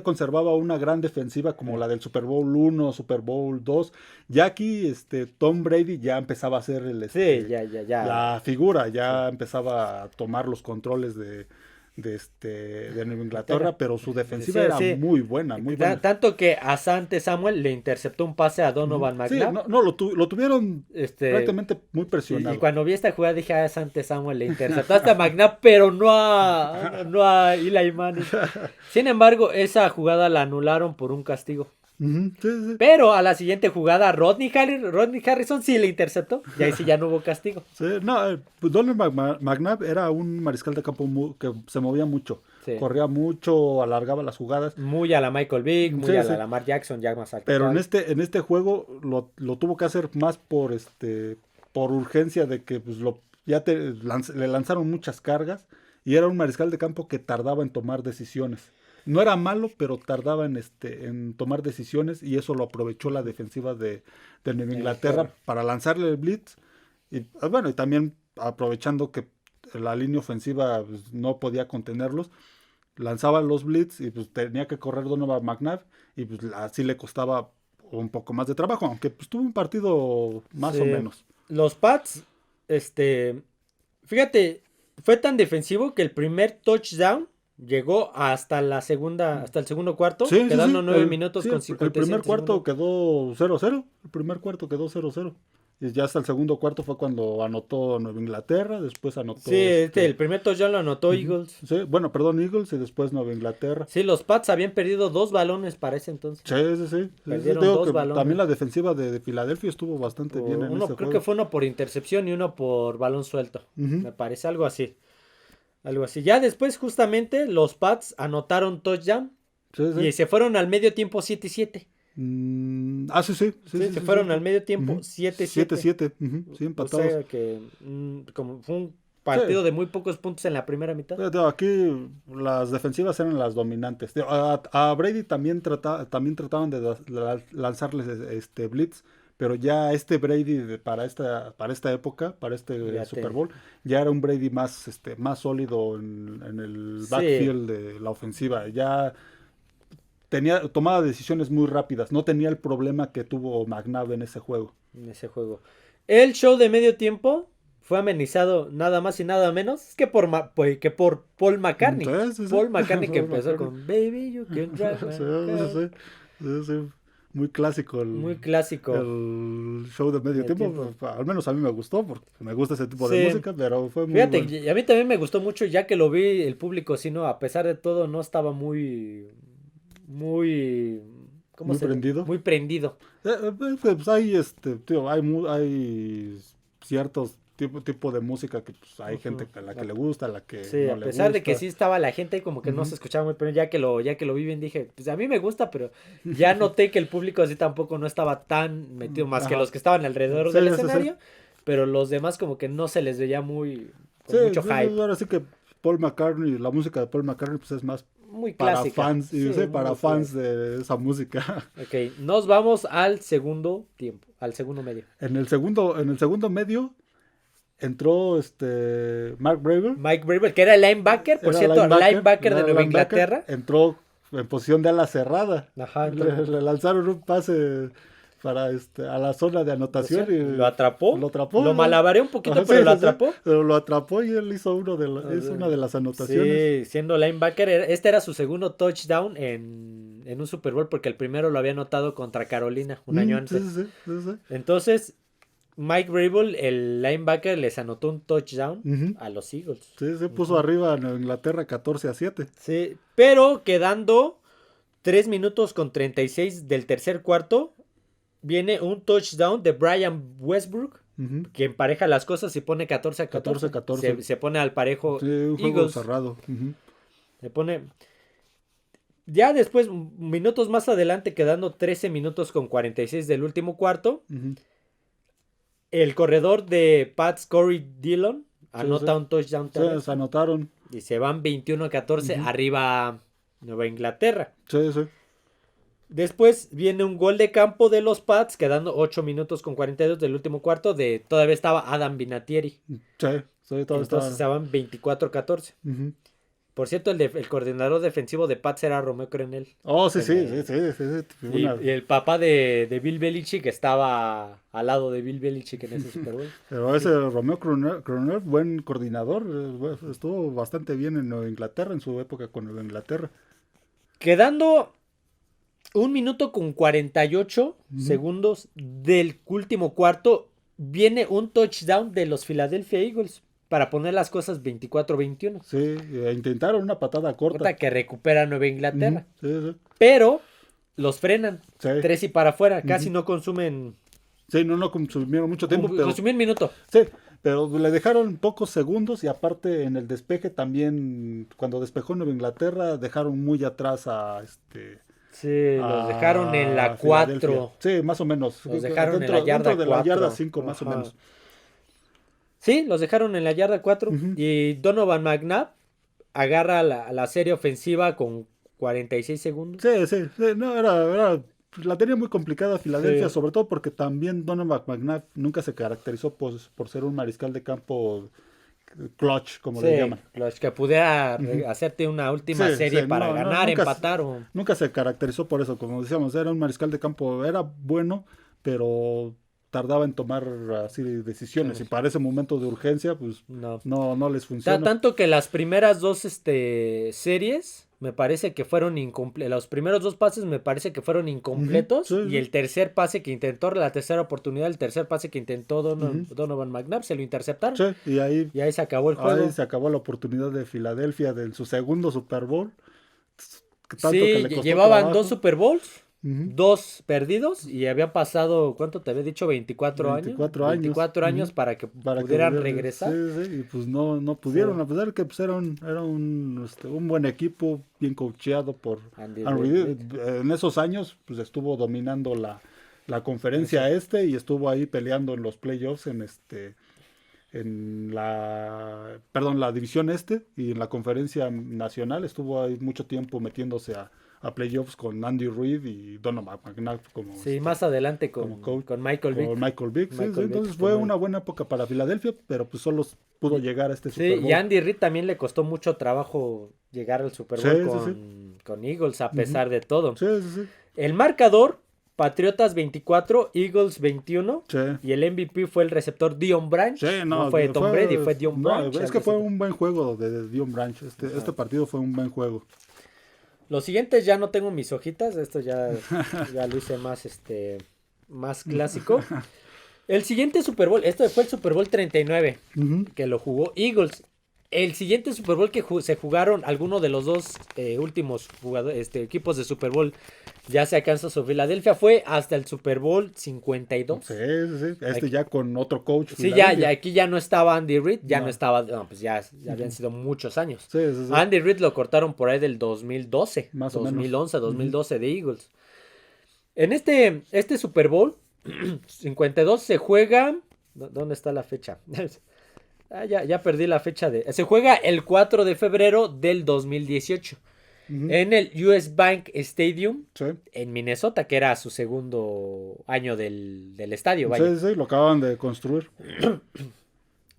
conservaba una gran defensiva como la del Super Bowl 1, Super Bowl 2. Ya aquí Tom Brady ya empezaba a ser la figura, ya empezaba a tomar los controles de Nueva Inglaterra, pero su defensiva era muy buena, muy buena. Tanto que Asante Samuel le interceptó un pase a Donovan McNabb. Sí, lo tuvieron prácticamente muy presionado. Y cuando vi esta jugada dije, Asante Samuel le interceptó hasta McNabb, pero no a Eli Manning. Sin embargo, esa jugada la anularon por un castigo. Sí. Pero a la siguiente jugada Rodney Harrison sí le interceptó y ahí sí ya no hubo castigo. Sí, Donovan McNabb era un mariscal de campo que se movía mucho, corría mucho, alargaba las jugadas. Muy a la Michael Vick, muy a la Lamar Jackson, ya más actual. Pero en este juego lo tuvo que hacer más por urgencia de que pues, le lanzaron muchas cargas y era un mariscal de campo que tardaba en tomar decisiones. No era malo, pero tardaba en tomar decisiones y eso lo aprovechó la defensiva de Nueva Inglaterra para lanzarle el blitz. Y también aprovechando que la línea ofensiva pues, no podía contenerlos, lanzaban los blitz y pues tenía que correr Donovan McNabb y pues así le costaba un poco más de trabajo, aunque pues tuvo un partido más o menos. Los Pats, Fíjate, fue tan defensivo que el primer touchdown llegó hasta el segundo cuarto, quedando 9 minutos con 57 el primer cuarto segundos. quedó 0-0. El primer cuarto quedó 0-0. Y ya hasta el segundo cuarto fue cuando anotó Nueva Inglaterra, después anotó... Sí, el primer touchdown lo anotó Eagles. Sí, bueno, perdón, Eagles y después Nueva Inglaterra. Sí, los Pats habían perdido 2 balones para ese entonces. Sí. Perdieron 2 balones. También la defensiva de Filadelfia estuvo bastante bien en ese Creo juego. que fue uno por intercepción y uno por balón suelto. Me parece algo así. Ya después justamente los Pats anotaron touchdown y se fueron al medio tiempo 7-7. Sí. Se fueron al medio tiempo 7-7. 7-7, sí, empatados. O sea que como fue un partido de muy pocos puntos en la primera mitad. Aquí las defensivas eran las dominantes. A Brady también trataban de lanzarles blitz, pero ya Brady para esta época, para Super Bowl, ya era un Brady más sólido en el backfield de la ofensiva. Ya tomaba decisiones muy rápidas. No tenía el problema que tuvo McNabb en ese juego. El show de medio tiempo fue amenizado nada más y nada menos que por Paul McCartney. Paul McCartney que empezó con Baby You Can Drive. Sí. Muy clásico. El show de medio tiempo. Al menos a mí me gustó, porque me gusta ese tipo de música, pero fue muy Fíjate, bueno. Y a mí también me gustó mucho, ya que lo vi, el público, sí, ¿no? A pesar de todo, no estaba muy prendido. Muy prendido. Pues hay ciertos tipo de música que pues, hay gente a la que le gusta, a la que sí, no le gusta. A pesar de que sí estaba la gente como que no se escuchaba muy, pero ya que lo vi bien dije, pues a mí me gusta, pero ya noté que el público así tampoco no estaba tan metido, más que los que estaban alrededor del escenario, pero los demás como que no se les veía mucho hype. Ahora sí que Paul McCartney, la música de Paul McCartney pues es más muy para clásica. fans, para fans de esa música. Ok, nos vamos al segundo tiempo, al segundo medio. En el segundo medio entró Mike Vrabel, que era el linebacker, por cierto, linebacker de Nueva Inglaterra. Entró en posición de ala cerrada. Ajá, le lanzaron un pase para a la zona de anotación y lo atrapó. Lo malabareó un poquito, pero lo atrapó. Pero lo atrapó y él hizo una de las anotaciones. Sí, siendo linebacker, este era su segundo touchdown en un Super Bowl, porque el primero lo había anotado contra Carolina un año antes. Sí. Entonces, Mike Vrabel, el linebacker, les anotó un touchdown a los Eagles. Sí, se puso arriba en Inglaterra 14-7. Sí, pero quedando 3 minutos con 36 del tercer cuarto, viene un touchdown de Brian Westbrook, que empareja las cosas y pone 14-14. Se pone al parejo. Sí, un juego Eagles. cerrado. Se pone... Ya después, minutos más adelante, quedando 13 minutos con 46 del último cuarto, el corredor de Pats, Corey Dillon, anota un touchdown. Se anotaron. Y se van 21-14 arriba Nueva Inglaterra. Sí. Después viene un gol de campo de los Pats, quedando 8 minutos con 42 del último cuarto. Todavía estaba Adam Vinatieri. Entonces se van 24-14. Por cierto, el coordinador defensivo de Pats era Romeo Crennel. Oh, sí. Y el papá de Bill Belichick estaba al lado de Bill Belichick en ese Super Bowl. Pero ese Romeo Crennel, buen coordinador, estuvo bastante bien en Nueva Inglaterra, en su época con Nueva Inglaterra. Quedando 1 minuto con 48 segundos del último cuarto, viene un touchdown de los Philadelphia Eagles para poner las cosas 24-21. Sí, intentaron una patada corta. Que recupera Nueva Inglaterra. Sí. Pero los frenan. Sí. 3 y para afuera. Casi no consumen. Sí, no consumieron mucho tiempo. Consumió 1 minuto. Sí, pero le dejaron pocos segundos y aparte en el despeje también, cuando despejó Nueva Inglaterra, dejaron muy atrás a Sí, los dejaron en la 4. Sí, más o menos. Los dejaron en la yarda 4. La yarda 5, más o menos. Sí, los dejaron en la yarda 4. Y Donovan McNabb agarra la serie ofensiva con 46 segundos. Sí. No, la tenía muy complicada Filadelfia, sobre todo porque también Donovan McNabb nunca se caracterizó por ser un mariscal de campo clutch, como le llaman. Clutch, que pudiera hacerte una última serie para ganar, empatar. Nunca se caracterizó por eso, como decíamos, era un mariscal de campo, era bueno, pero tardaba en tomar así decisiones. Y para ese momento de urgencia, pues no les funciona. Tanto que las primeras dos series me parece que fueron incompletos. Los primeros dos pases me parece que fueron incompletos. Y el tercer pase que intentó, la tercera oportunidad, el tercer pase que intentó Donovan McNabb, se lo interceptaron. Sí, y ahí se acabó el juego. Ahí se acabó la oportunidad de Filadelfia de su segundo Super Bowl. Tanto que le costó llevaban trabajo. 2 Super Bowls. 2 perdidos y había pasado, ¿cuánto te había dicho? 24 años para que pudieran regresar. Sí, y pues no pudieron, a pesar de que pues era un buen equipo, bien coacheado por Andy Reid. En esos años pues estuvo dominando la conferencia y estuvo ahí peleando en los playoffs en la división y en la conferencia nacional estuvo ahí mucho tiempo metiéndose a playoffs con Andy Reid y Donovan McNabb como más adelante con Michael Vick. Con Michael Vick, entonces fue una buena época para Filadelfia, pero pues solo pudo llegar a este Super Bowl. Y a Andy Reid también le costó mucho trabajo llegar al Super Bowl con Eagles a pesar de todo. El marcador, Patriotas 24, Eagles 21, y el MVP fue el receptor Dion Branch. No fue Tom Brady, fue Dion Branch. Es que fue un buen juego de Dion Branch. Este partido fue un buen juego. Los siguientes ya no tengo mis hojitas, esto ya lo hice más clásico. El siguiente Super Bowl, esto fue el Super Bowl 39, que lo jugó Eagles. El siguiente Super Bowl que se jugaron algunos de los dos últimos equipos de Super Bowl, ya sea Kansas o Filadelfia, fue hasta el Super Bowl 52. Sí. Aquí, ya con otro coach. Sí, ya aquí ya no estaba Andy Reid, pues ya habían sido muchos años. Sí. Andy Reid lo cortaron por ahí del 2012, más 2011, 2012 de Eagles. En este Super Bowl 52 se juega, ¿dónde está la fecha? Ya perdí la fecha se juega el 4 de febrero del 2018 en el US Bank Stadium en Minnesota, que era su segundo año del estadio. Sí, lo acaban de construir.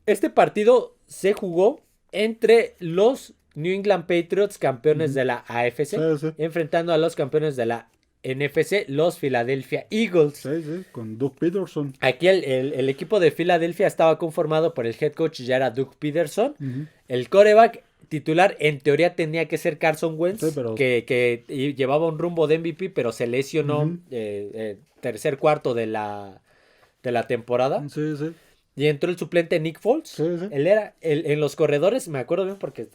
Este partido se jugó entre los New England Patriots, campeones de la AFC, enfrentando a los campeones de la NFC, los Philadelphia Eagles. Sí, con Doug Peterson. Aquí el equipo de Filadelfia estaba conformado por el head coach, ya era Doug Peterson. El quarterback titular en teoría tenía que ser Carson Wentz, que llevaba un rumbo de MVP, pero se lesionó tercer cuarto de la temporada. Sí. Y entró el suplente Nick Foles. Él era en los corredores, me acuerdo bien porque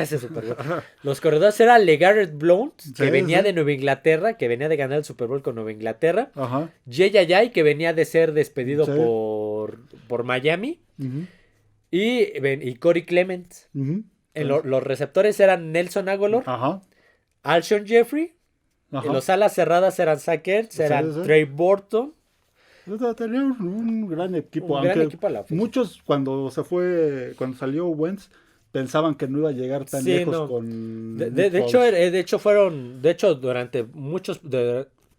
ese Super Bowl. Los corredores era LeGarrette Blount, que venía de Nueva Inglaterra, que venía de ganar el Super Bowl con Nueva Inglaterra. Jay Ayay, que venía de ser despedido por Miami. Y Corey Clement. Los receptores eran Nelson Agholor, Alshon Jeffrey. Los alas cerradas eran Zach Ertz, eran Trey Burton. Tenía un gran equipo. Muchos cuando salió Wentz pensaban que no iba a llegar tan lejos con de hecho durante muchos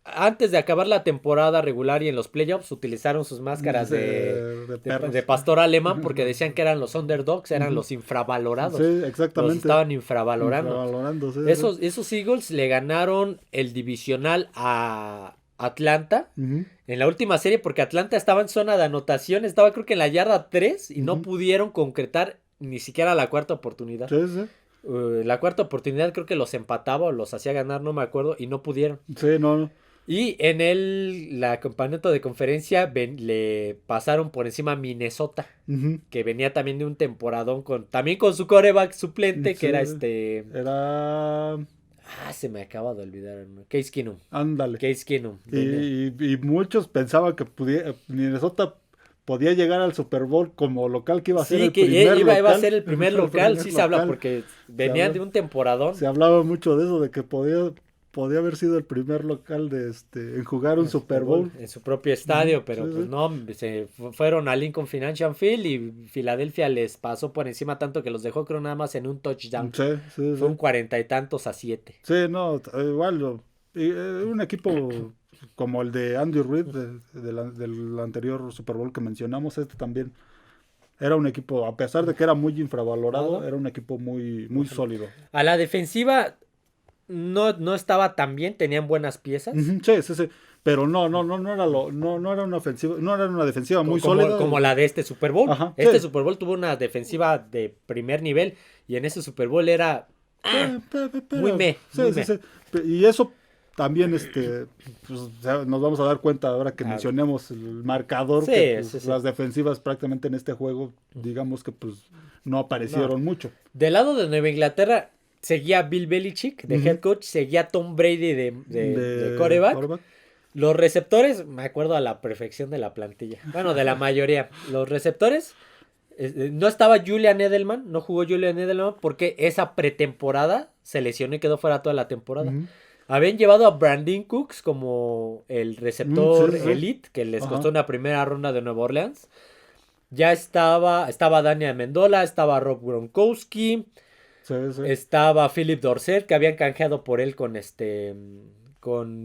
antes de acabar la temporada regular y en los playoffs utilizaron sus máscaras de pastor alemán porque decían que eran los underdogs, eran los infravalorados. Sí, exactamente. Los estaban infravalorando. Esos Eagles le ganaron el divisional a Atlanta en la última serie porque Atlanta estaba en zona de anotación, estaba creo que en la yarda 3 y no pudieron concretar ni siquiera la cuarta oportunidad. La cuarta oportunidad creo que los empataba o los hacía ganar, no me acuerdo, y no pudieron. Y en la campeonato de conferencia le pasaron por encima a Minnesota, que venía también de un temporadón también con su quarterback suplente, que era se me acaba de olvidar. Case Keenum. Ándale. Case Keenum. Y muchos pensaban que Minnesota podía llegar al Super Bowl como local, que iba a ser el primer local. Iba a ser el primer local, sí se habla, porque venían de un temporadón. Se hablaba mucho de eso, de que podía haber sido el primer local en jugar un Super Bowl. En su propio estadio, pero no, se fueron a Lincoln Financial Field y Filadelfia les pasó por encima tanto que los dejó creo nada más en un touchdown. Fue un 40 y tantos a 7. Sí, no, igual, un equipo como el de Andy Reid, del anterior Super Bowl que mencionamos, también era un equipo, a pesar de que era muy infravalorado, era un equipo muy, muy sólido. A la defensiva no estaba tan bien, tenían buenas piezas. Sí. Pero no era una ofensiva, no era una defensiva muy sólida. Como la de este Super Bowl. Ajá, Super Bowl tuvo una defensiva de primer nivel y en ese Super Bowl era muy me. Y eso también pues, nos vamos a dar cuenta ahora que mencionemos el marcador, que pues, las defensivas prácticamente en este juego, digamos que pues no aparecieron mucho. Del lado de Nueva Inglaterra seguía Bill Belichick de head coach, seguía Tom Brady de quarterback. Los receptores, me acuerdo a la perfección de la plantilla. Bueno, de la mayoría. Los receptores, no estaba Julian Edelman, no jugó Julian Edelman porque esa pretemporada se lesionó y quedó fuera toda la temporada. Habían llevado a Brandon Cooks como el receptor elite, que les costó una primera ronda de Nueva Orleans. Ya estaba Daniel Amendola, estaba Rob Gronkowski, estaba Philip Dorsett, que habían canjeado por él con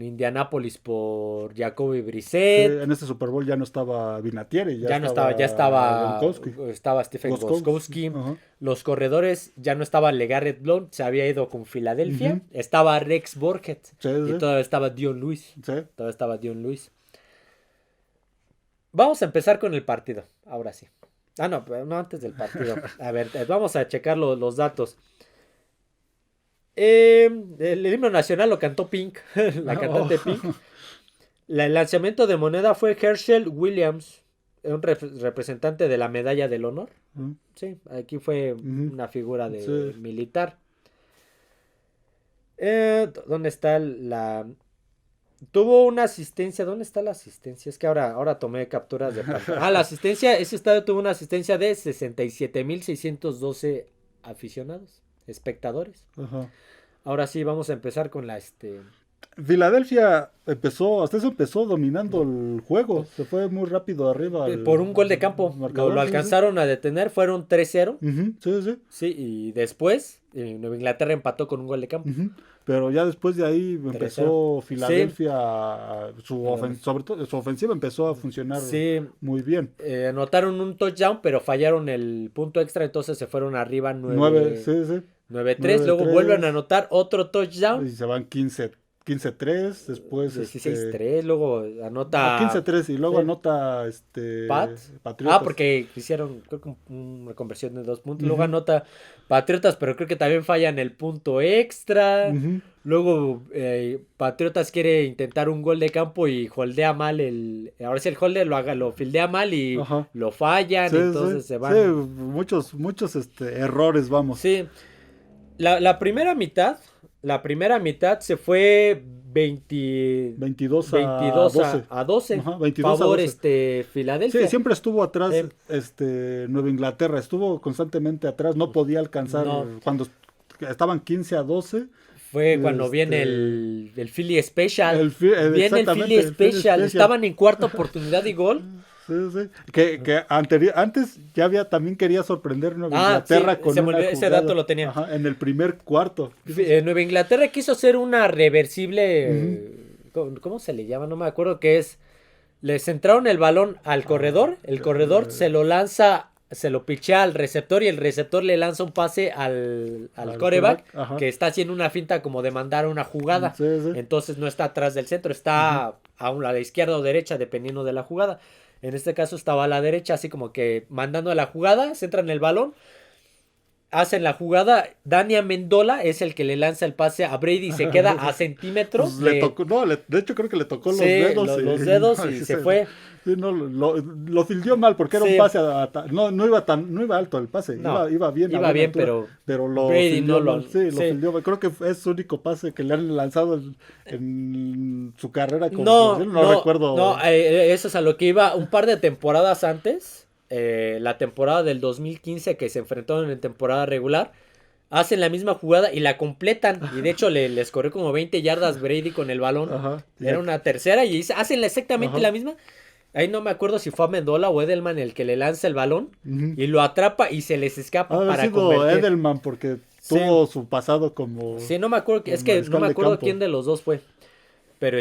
Indianapolis por Jacoby Brissett. En este Super Bowl ya no estaba Vinatieri. Ya estaba Stephen Gostkowski. Los corredores ya no estaba LeGarrette Blount, se había ido con Filadelfia. Estaba Rex Burkhead. Y todavía estaba Dion Lewis. Vamos a empezar con el partido, ahora sí. No antes del partido. A ver, vamos a checar los datos. El himno nacional lo cantó Pink, la cantante Pink. El lanzamiento de moneda fue Herschel Williams, un representante de la medalla del honor. Sí, aquí fue una figura de militar. ¿Dónde está Tuvo una asistencia? ¿Dónde está la asistencia? Es que ahora tomé capturas de pantalla. La asistencia, ese estadio tuvo una asistencia de 67,612 aficionados, espectadores. Ahora sí, vamos a empezar con la Filadelfia empezó dominando el juego. Se fue muy rápido arriba. Por un gol de campo. Lo alcanzaron a detener. Fueron 3-0. Sí, y después Nueva Inglaterra empató con un gol de campo. Pero ya después de ahí empezó Filadelfia, sobre todo su ofensiva empezó a funcionar muy bien. Anotaron un touchdown, pero fallaron el punto extra, entonces se fueron arriba 9-3. Luego vuelven a anotar otro touchdown. Y se van 15-3, después 16-3, luego anota 15-3 y luego anota Patriotas. Porque hicieron creo que una conversión de 2 puntos. Luego anota Patriotas, pero creo que también fallan el punto extra. Luego Patriotas quiere intentar un gol de campo y holdea mal ahora sí el holder lo fildea mal y lo fallan, entonces se van. Sí, muchos errores, vamos. Sí. La primera mitad se fue 22 a 12. 22 favor a 12. Filadelfia. Sí, siempre estuvo atrás Nueva Inglaterra, estuvo constantemente atrás, no podía alcanzar cuando estaban 15-12. Fue cuando viene el Philly Special. Viene el Philly Special. Estaban en cuarta oportunidad y gol. Sí. Que antes ya también quería sorprender Nueva Inglaterra con ese dato lo tenía. En el primer cuarto. Nueva Inglaterra quiso hacer una reversible, ¿cómo se le llama? No me acuerdo qué es. Le centraron el balón al corredor, el corredor se lo lanza, se lo pichea al receptor y el receptor le lanza un pase al quarterback que está haciendo una finta como de mandar una jugada. Entonces no está atrás del centro, está a la izquierda o derecha dependiendo de la jugada. En este caso estaba a la derecha, así como que mandando a la jugada, centran el balón, hacen la jugada. Dani Amendola es el que le lanza el pase a Brady y se queda a centímetros. De hecho creo que le tocó los dedos. Los dedos y se fue. Sí, lo fildió mal porque era un pase no iba alto el pase, iba bien. Iba bien, pero Brady no lo fildió. Creo que es su único pase que le han lanzado en su carrera. No recuerdo. No, eso es a lo que iba un par de temporadas antes. La temporada del 2015 que se enfrentaron en temporada regular, hacen la misma jugada y la completan, y de hecho les corrió como 20 yardas Brady con el balón. Era una tercera y hacen exactamente la misma. Ahí no me acuerdo si fue Amendola o Edelman el que le lanza el balón y lo atrapa y se les escapa para convertir. Edelman porque tuvo su pasado como no me acuerdo, es que no me acuerdo quién de los dos fue, pero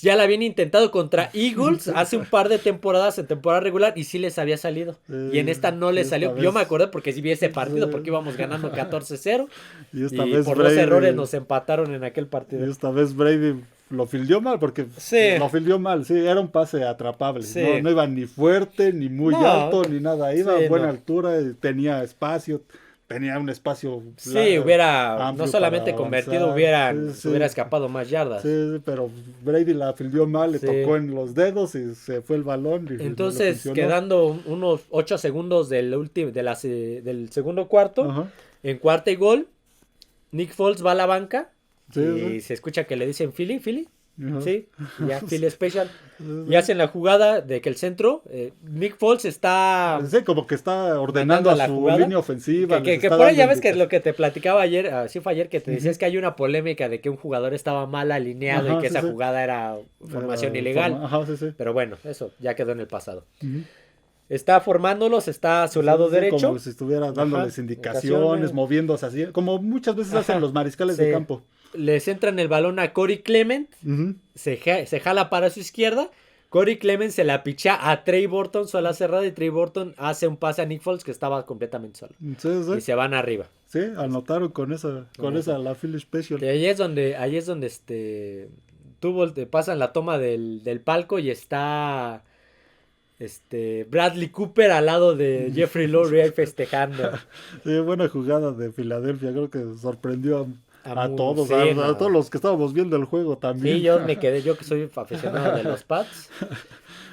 ya la habían intentado contra Eagles hace un par de temporadas en temporada regular y sí les había salido. Y en esta no les salió. Yo me acordé porque sí vi ese partido porque íbamos ganando 14-0 y por dos errores nos empataron en aquel partido. Y esta vez Brady lo fildeó mal porque lo fildeó mal, sí, era un pase atrapable. Sí. No iba ni fuerte, ni muy alto, ni nada. Iba a buena altura, tenía espacio. Tenía un espacio. Sí, hubiera no solamente convertido, hubiera escapado más yardas. Sí, pero Brady la fildió mal, le tocó en los dedos y se fue el balón. Entonces, quedando unos 8 segundos del segundo cuarto, en cuarta y gol, Nick Foles va a la banca y se escucha que le dicen Philly. Sí, ya Philly Special. Y hacen la jugada de que el centro, Nick Foles está... Sí, como que está ordenando a su línea ofensiva. Que por ahí ya ves que lo que te platicaba ayer, así fue ayer, que te decías que hay una polémica de que un jugador estaba mal alineado y que esa jugada era formación ilegal. Pero bueno, eso ya quedó en el pasado. Está formándolos, está a su lado derecho. Como si estuviera dándoles indicaciones, moviéndose así, como muchas veces hacen los mariscales de campo. Les entran el balón a Corey Clement, se jala para su izquierda, Corey Clement se la picha a Trey Burton, su ala cerrada, y Trey Burton hace un pase a Nick Foles que estaba completamente solo. Y se van arriba. Sí, anotaron con esa la Philly Special. Y ahí es donde pasan la toma del palco y está Bradley Cooper al lado de Jeffrey Lurie ahí festejando. Sí, buena jugada de Filadelfia, creo que sorprendió a todos, a todos los que estábamos viendo el juego también. Sí, yo que soy aficionado de los Pats,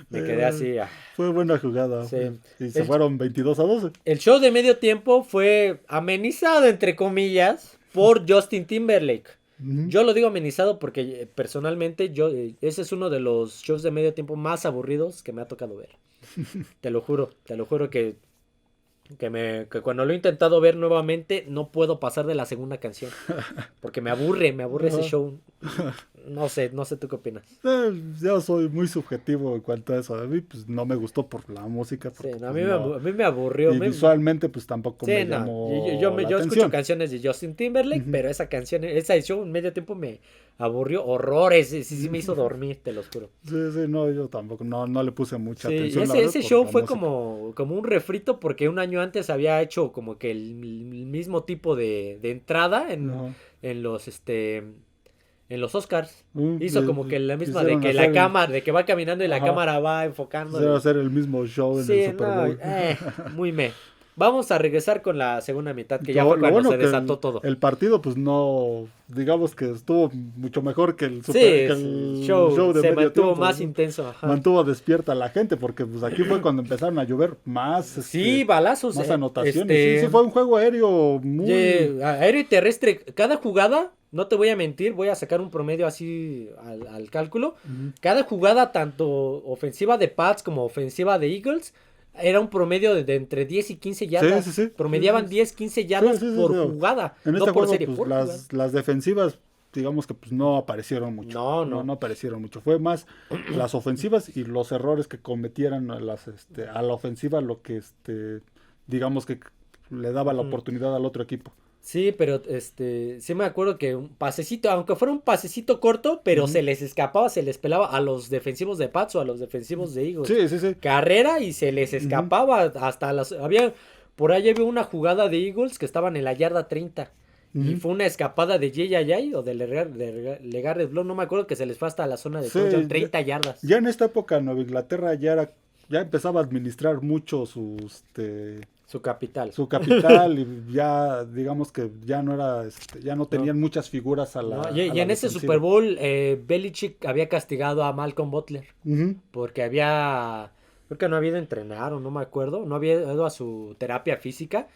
me quedé así. Fue buena jugada. Sí. Y se fueron 22-12. El show de medio tiempo fue amenizado, entre comillas, por Justin Timberlake. Yo lo digo amenizado porque personalmente ese es uno de los shows de medio tiempo más aburridos que me ha tocado ver. Te lo juro que cuando lo he intentado ver nuevamente no puedo pasar de la segunda canción porque me aburre ese show. No sé tú qué opinas. Yo soy muy subjetivo en cuanto a eso. A mí pues no me gustó por la música. Porque, a mí me aburrió. Y visualmente pues tampoco me llamó yo escucho canciones de Justin Timberlake, pero esa show en medio tiempo me aburrió horrores. Sí me hizo dormir, te lo juro. Sí, no, yo tampoco, no le puse mucha atención. Ese show fue como un refrito porque un año antes había hecho como que el mismo tipo de entrada en los Oscars. Hizo como que la misma de que la cámara, de que va caminando y la cámara va enfocando. Debe hacer el mismo show en el Super Bowl. Muy Vamos a regresar con la segunda mitad, que ya fue cuando se desató todo. El partido, pues no, digamos que estuvo mucho mejor que el show de medio tiempo. Se mantuvo más intenso. Mantuvo despierta a la gente, porque pues aquí fue cuando empezaron a llover más. Balazos. Más anotaciones. Sí, fue un juego aéreo muy... aéreo y terrestre. Cada jugada, no te voy a mentir, voy a sacar un promedio así al cálculo. Cada jugada, tanto ofensiva de Pats como ofensiva de Eagles, era un promedio de entre 10 y 15 yardas. Sí. Promediaban 10, 15 yardas por jugada. En no este por juego, serie, pues, por las defensivas, digamos que pues no aparecieron mucho. No aparecieron mucho. Fue más las ofensivas y los errores que cometieran a la ofensiva, lo que digamos que le daba la oportunidad al otro equipo. Sí, pero sí me acuerdo que un pasecito, aunque fuera un pasecito corto, pero se les escapaba, se les pelaba a los defensivos de Pats o a los defensivos de Eagles. Sí. Carrera y se les escapaba hasta por ahí había una jugada de Eagles que estaban en la yarda 30. Y fue una escapada de Jay o de Legarrette Blount, no me acuerdo, que se les fue hasta la zona de 30 yardas. Ya en esta época Nueva Inglaterra ya empezaba a administrar mucho su capital y ya digamos que ya no era ya no tenían muchas figuras y en ese Super Bowl Belichick había castigado a Malcolm Butler porque creo que no había ido a entrenar o no me acuerdo, no había ido a su terapia física,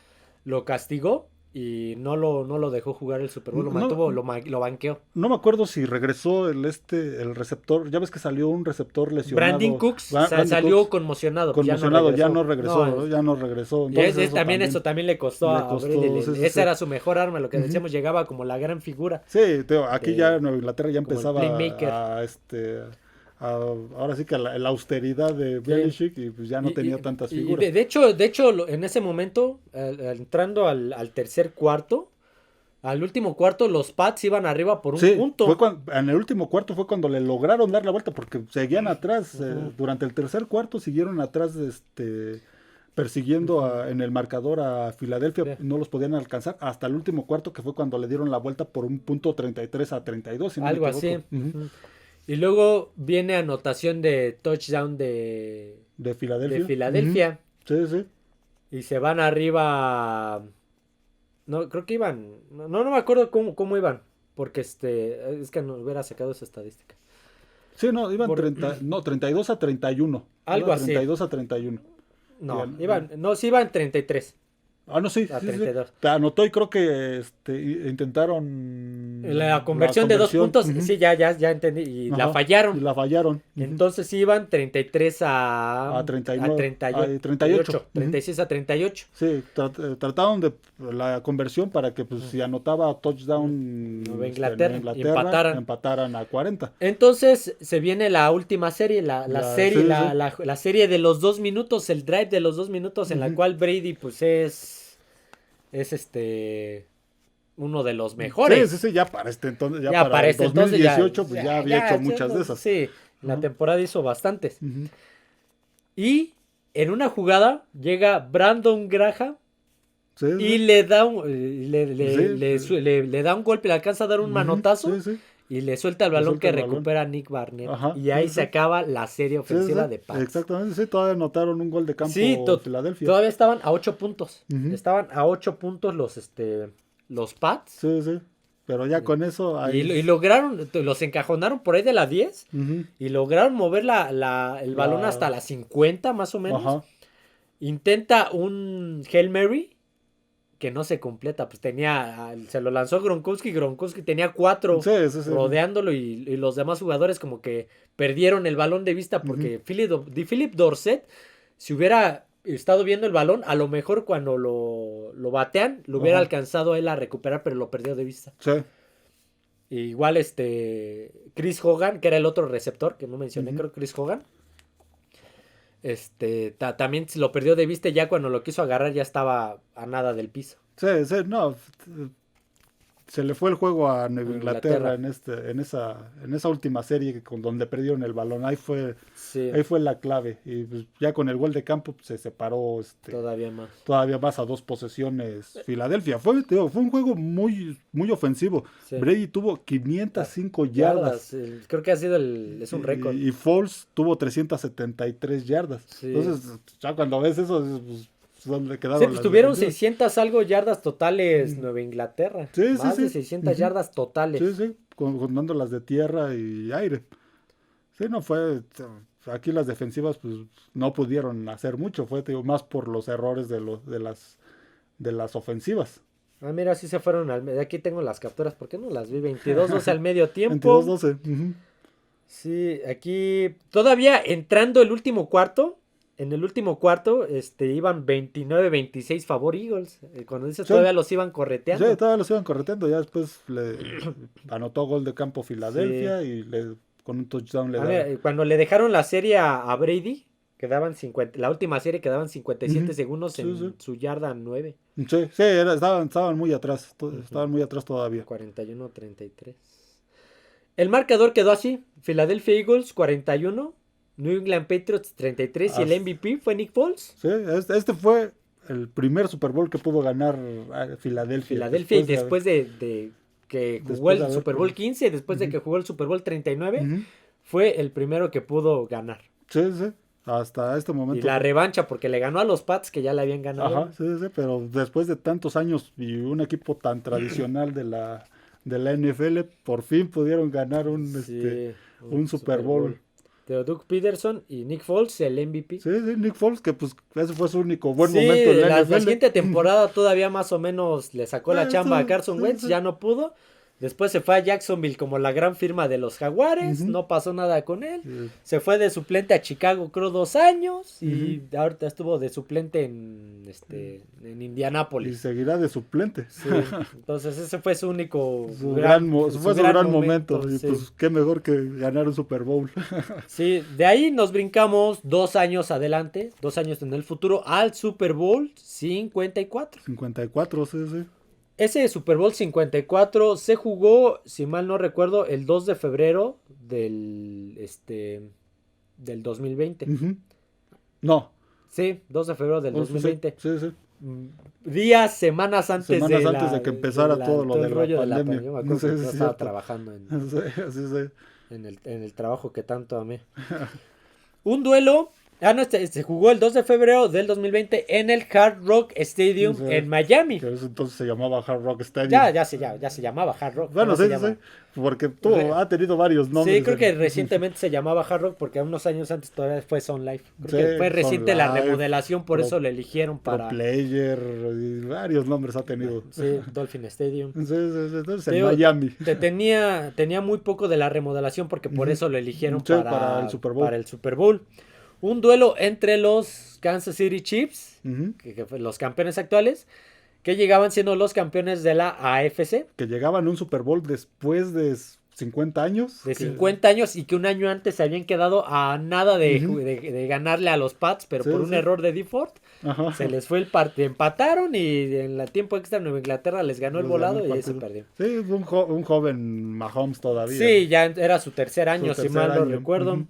lo castigó y no lo dejó jugar el Super Bowl, lo banqueó. No me acuerdo si regresó el receptor, ya ves que salió un receptor lesionado. Brandon Cooks salió conmocionado. Ya no regresó. Entonces, eso también le costó a Brady. Esa era su mejor arma, lo que decíamos, llegaba como la gran figura. Sí, aquí ya en Nueva Inglaterra ya empezaba ahora sí que la austeridad de Belichick y pues ya no tenía tantas figuras. De hecho, en ese momento, entrando al tercer cuarto, Al último cuarto los Pats iban arriba por un Sí, punto. en el último cuarto fue cuando le lograron dar la vuelta porque seguían atrás. Durante el tercer cuarto siguieron atrás, persiguiendo en el marcador a Filadelfia. Sí. No los podían alcanzar hasta el último cuarto, que fue cuando le dieron la vuelta por un punto 33-32. Si no Algo me así. equivoco. Ujú. Y luego viene anotación de touchdown de Filadelfia. Sí, sí. Y se van arriba. No, creo que iban. No me acuerdo cómo iban. Porque es que no hubiera sacado esa estadística. Sí, no, iban 32-31. Algo así. 32-31. No, sí iban 33. No, sí, A sí, 32. sí. Te anotó y creo que intentaron La conversión de 2 puntos, ujú. sí, ya entendí. Y Ajá, la fallaron. Y la fallaron. Ujú. Entonces iban 33 a 39, 38. 36 a 38. Sí, trataron de la conversión para que pues, si anotaba touchdown Nueva Inglaterra, empataran a 40. Entonces se viene la última serie, la serie, sí, la serie de los 2 minutos, el drive de los 2 minutos, en la cual Brady pues es uno de los mejores. Sí, ya para entonces, Ya para el 2018 pues ya había hecho muchas de esas. Sí, la temporada hizo bastantes. Y en una jugada llega Brandon Graham y le da le da un golpe, le alcanza a dar un manotazo y le suelta el balón que recupera Nick Barnett. Ajá, y ahí se acaba la serie ofensiva de Pats. Exactamente, sí, todavía anotaron un gol de campo Filadelfia. Todavía estaban a 8 puntos. Estaban a 8 puntos los Pats. Sí. Pero ya con eso... Y lograron, los encajonaron por ahí de la 10 y lograron mover el balón hasta la 50 más o menos. Ajá. Intenta un Hail Mary que no se completa, pues se lo lanzó Gronkowski tenía 4 rodeándolo y los demás jugadores como que perdieron el balón de vista porque Philip Dorsett, si hubiera estado viendo el balón, a lo mejor cuando lo batean, lo hubiera alcanzado a él a recuperar, pero lo perdió de vista. Sí. Igual Chris Hogan, que era el otro receptor que no mencioné, creo Chris Hogan. También lo perdió de vista, ya cuando lo quiso agarrar ya estaba a nada del piso. Sí, no. Se le fue el juego a Nueva Inglaterra en esa última serie donde perdieron el balón. Ahí fue la clave. Y pues, ya con el gol de campo se separó todavía más a 2 posesiones Filadelfia. Fue un juego muy, muy ofensivo. Sí. Brady tuvo 505 yardas. Creo que es un récord. Y Foles tuvo 373 yardas. Sí. Entonces, ya cuando ves eso, pues, ¿dónde quedaron? Pues tuvieron 600 algo yardas totales Nueva Inglaterra. Más de 600 yardas totales. Sí, contando las de tierra y aire. Sí, no fue... Aquí las defensivas pues no pudieron hacer mucho. Fue más por los errores de las ofensivas. Mira, sí se fueron aquí tengo las capturas. ¿Por qué no las vi? 22-12 al medio tiempo. 22-12. Sí, aquí todavía entrando el último cuarto. En el último cuarto, iban 29-26 favor Eagles. Cuando dices todavía los iban correteando. Sí, todavía los iban correteando. Ya después le anotó gol de campo Filadelfia y con un touchdown cuando le dejaron la serie a Brady, quedaban la última serie quedaban 57 segundos en su yarda 9. Sí, estaban muy atrás. Estaban muy atrás todavía. 41-33. El marcador quedó así. Philadelphia Eagles 41. New England Patriots 33 y el MVP fue Nick Foles. Sí, este fue el primer Super Bowl que pudo ganar Filadelfia. Después de que jugó el Super Bowl 15, después de que jugó el Super Bowl 39, fue el primero que pudo ganar. Sí, hasta este momento. Y la revancha, porque le ganó a los Pats que ya le habían ganado. Ajá, sí, pero después de tantos años y un equipo tan tradicional de la NFL, por fin pudieron ganar un Super Bowl. Doug Peterson y Nick Foles, el MVP. Sí, Nick Foles, que pues ese fue su único buen momento en la NFL. La siguiente temporada todavía más o menos le sacó la chamba a Carson Wentz, ya no pudo. Después se fue a Jacksonville como la gran firma de los Jaguares, no pasó nada con él. Se fue de suplente a Chicago, creo 2 años, y ahorita estuvo de suplente en Indianápolis. Y seguirá de suplente. Sí, entonces ese fue su único su gran momento. Y pues qué mejor que ganar un Super Bowl. Sí, de ahí nos brincamos 2 años adelante, 2 años en el futuro, al Super Bowl 54. 54, sí. Ese Super Bowl 54 se jugó, si mal no recuerdo, el 2 de febrero del 2020. No. Sí, 2 de febrero del 2020. Sí. Días, semanas antes de que empezara todo lo el rollo de la pandemia. Yo me acuerdo que yo estaba trabajando en el trabajo que tanto amé. Un duelo. Se jugó el 2 de febrero del 2020 en el Hard Rock Stadium en Miami. Que entonces se llamaba Hard Rock Stadium. Ya se llamaba Hard Rock. Bueno, sí. Porque ha tenido varios nombres. Sí, creo que recientemente se llamaba Hard Rock porque unos años antes todavía fue Sun Life. Creo que fue reciente la remodelación, por eso lo eligieron para... Pro Player, y varios nombres ha tenido. Sí, Dolphin Stadium. Sí, entonces en Miami. Tenía muy poco de la remodelación porque por eso lo eligieron para el Super Bowl. Un duelo entre los Kansas City Chiefs, que los campeones actuales, que llegaban siendo los campeones de la AFC. Que llegaban a un Super Bowl después de 50 años. De 50 años y que un año antes se habían quedado a nada de ganarle a los Pats, pero por un error de default. Se les fue el partido. Empataron y en el tiempo extra Nueva Inglaterra les ganó el volado y ahí se perdió. Sí, un joven Mahomes todavía. Sí, ya era su tercer año, si mal no recuerdo.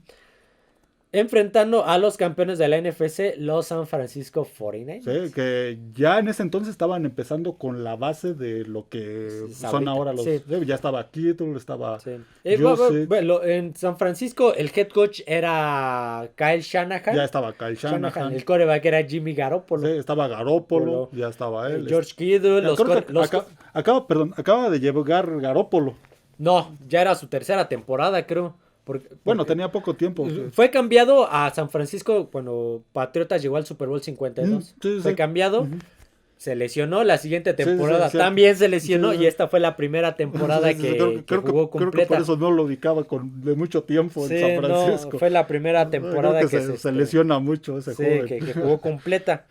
Enfrentando a los campeones de la NFC, los San Francisco 49ers. Sí, que ya en ese entonces estaban empezando con la base de lo que son ahora los... Ya estaba Kittle, estaba... Sí. Bueno, en San Francisco el head coach era Kyle Shanahan. Ya estaba Kyle Shanahan. El quarterback era Jimmy Garoppolo. Sí, estaba Garoppolo, ya estaba él. George Kittle. Acaba de llegar Garoppolo. No, ya era su tercera temporada, creo. Bueno, tenía poco tiempo. Fue cambiado a San Francisco cuando Patriotas llegó al Super Bowl 52. Fue cambiado, se lesionó. La siguiente temporada también se lesionó y esta fue la primera temporada que jugó completa. Creo que por eso no lo ubicaba de mucho tiempo en San Francisco. No, fue la primera temporada que se lesiona mucho ese joven. Que jugó completa.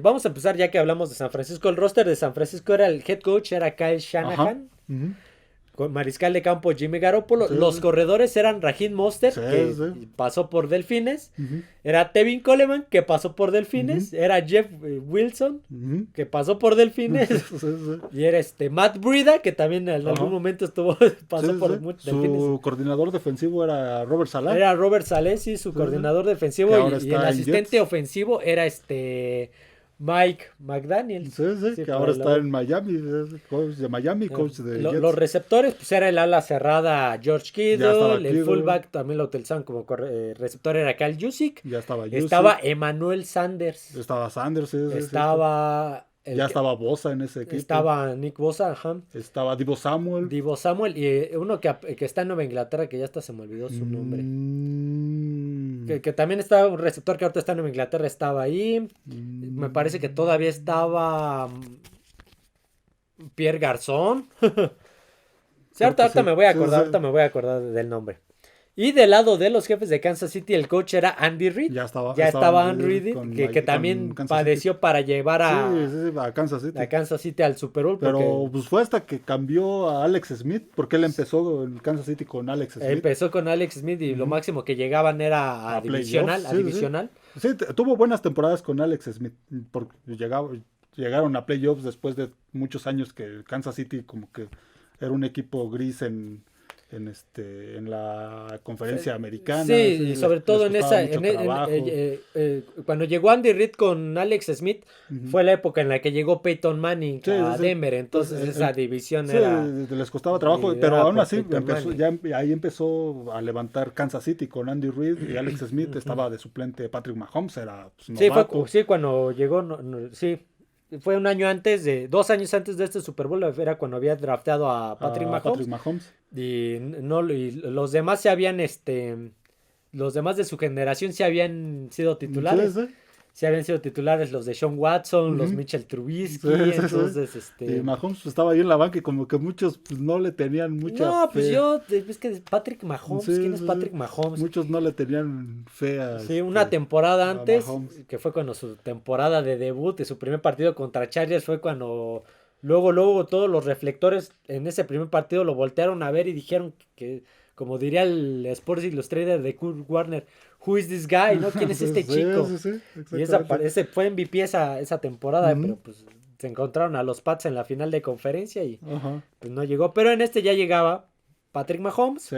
Vamos a empezar ya que hablamos de San Francisco. El roster de San Francisco era el head coach, era Kyle Shanahan. Mariscal de campo Jimmy Garoppolo. Los corredores eran Raheem Mostert, que pasó por Delfines. Era Tevin Coleman, que pasó por Delfines. Era Jeff Wilson, que pasó por Delfines. Y era Matt Breida, que también en algún momento pasó por Delfines. Su coordinador defensivo era Robert Saleh. Era Robert Saleh, sí, su coordinador defensivo. Y el asistente ofensivo era Mike McDaniel. Que ahora está en Miami, coach de Miami, coach de Jets. Los receptores, pues era el ala cerrada George Kittle, el fullback también lo utilizaban como receptor, era Kyle Juszczyk. Ya estaba Juszczyk. Estaba Emmanuel Sanders. Estaba Sanders, estaba... estaba Bosa en ese equipo. Estaba Nick Bosa, Estaba Divo Samuel. Y uno que está en Nueva Inglaterra, que ya hasta se me olvidó su nombre. Que también estaba un receptor que ahorita está en Nueva Inglaterra, estaba ahí. Me parece que todavía estaba Pierre Garçon. Ahorita me voy a acordar del nombre. Y del lado de los jefes de Kansas City, el coach era Andy Reid. Ya estaba Andy Reid, que también padeció para llevar a Kansas City al Super Bowl. Pero pues fue hasta que cambió a Alex Smith, porque él empezó en Kansas City con Alex Smith. Empezó con Alex Smith y lo máximo que llegaban era a divisional. Sí, tuvo buenas temporadas con Alex Smith, porque llegaron a playoffs después de muchos años que Kansas City como que era un equipo gris en la conferencia americana. Sí, y sobre todo en esa cuando llegó Andy Reid con Alex Smith, fue la época en la que llegó Peyton Manning a Denver, entonces esa división les costaba trabajo, pero aún así ahí empezó a levantar Kansas City con Andy Reid y Alex Smith estaba de suplente. Patrick Mahomes era novato. Cuando llegó, fue 2 años antes de este Super Bowl, era cuando había drafteado a Patrick Mahomes. Y los demás los demás de su generación se habían sido titulares. Sí habían sido titulares los de Sean Watson, los Mitchell Trubisky, entonces Y Mahomes estaba ahí en la banca y como que muchos pues, no le tenían mucha fe. Es que Patrick Mahomes, ¿quién es Patrick Mahomes? Muchos no le tenían fe a... Sí, una temporada antes, que fue cuando su temporada de debut y su primer partido contra Chargers fue cuando... Luego todos los reflectores en ese primer partido lo voltearon a ver y dijeron que como diría el Sports Illustrated de Kurt Warner, who is this guy, ¿no? ¿Quién es este chico? Sí, y ese fue MVP esa temporada, pero pues se encontraron a los Pats en la final de conferencia y pues no llegó. Pero en este ya llegaba Patrick Mahomes.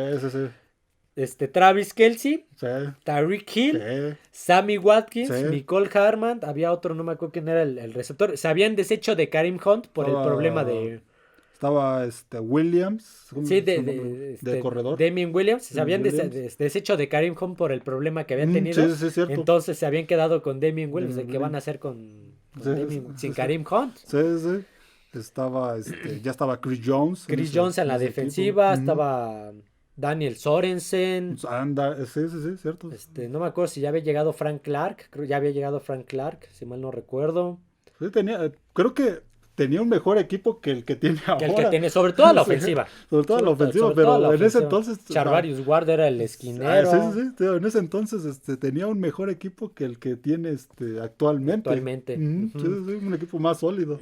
Sí. Travis Kelce. Sí. Tyreek Hill. Sí. Sammy Watkins. Sí. Nicole Harman. Había otro, no me acuerdo quién era el receptor. Se habían deshecho de Kareem Hunt por el problema de... Estaba Williams. Sí, de corredor. Damien Williams. Se habían deshecho de Kareem Hunt por el problema que habían tenido. Sí, cierto. Entonces se habían quedado con Damien Williams. ¿Qué van a hacer sin Kareem Hunt? Sí. Estaba, ya estaba Chris Jones. Chris Jones en la defensiva. Estaba Daniel Sorensen. Sí, cierto. No me acuerdo si ya había llegado Frank Clark. Creo que ya había llegado Frank Clark, si mal no recuerdo. Sí, creo que tenía un mejor equipo que el que tiene ahora. Que el que tiene, sobre todo la ofensiva. Sobre todo la ofensiva, pero en ese entonces... Charvarius Ward era el esquinero. Sí, en ese entonces tenía un mejor equipo que el que tiene actualmente. Sí, un equipo más sólido.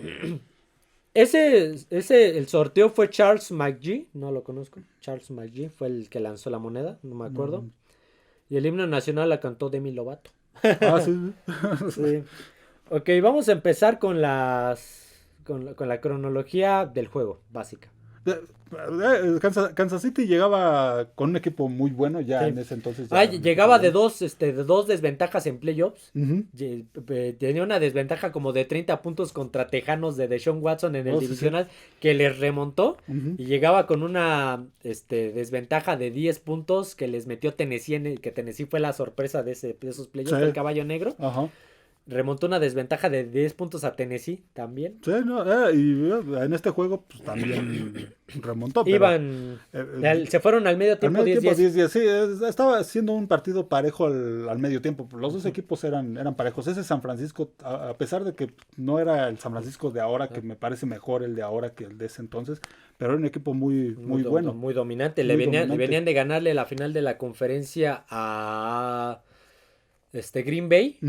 El sorteo fue Charles McGee, no lo conozco. Charles McGee fue el que lanzó la moneda, no me acuerdo. Y el himno nacional la cantó Demi Lovato. Sí. Ok, vamos a empezar con la cronología del juego, básica. Kansas City llegaba con un equipo muy bueno ya en ese entonces. Llegaba de dos desventajas en playoffs. Tenía una desventaja como de 30 puntos contra Tejanos de Deshaun Watson en el divisional que les remontó. Y llegaba con una desventaja de 10 puntos que les metió Tennessee, que Tennessee fue la sorpresa de esos playoffs del caballo negro. Remontó una desventaja de 10 puntos a Tennessee también. Sí, y en este juego pues también remontó. Se fueron al medio tiempo 10-10. Sí, estaba siendo un partido parejo al medio tiempo. Los dos equipos eran parejos. Ese San Francisco, a pesar de que no era el San Francisco de ahora, que me parece mejor el de ahora que el de ese entonces, pero era un equipo muy bueno. Muy dominante. Le venían de ganarle la final de la conferencia a... Green Bay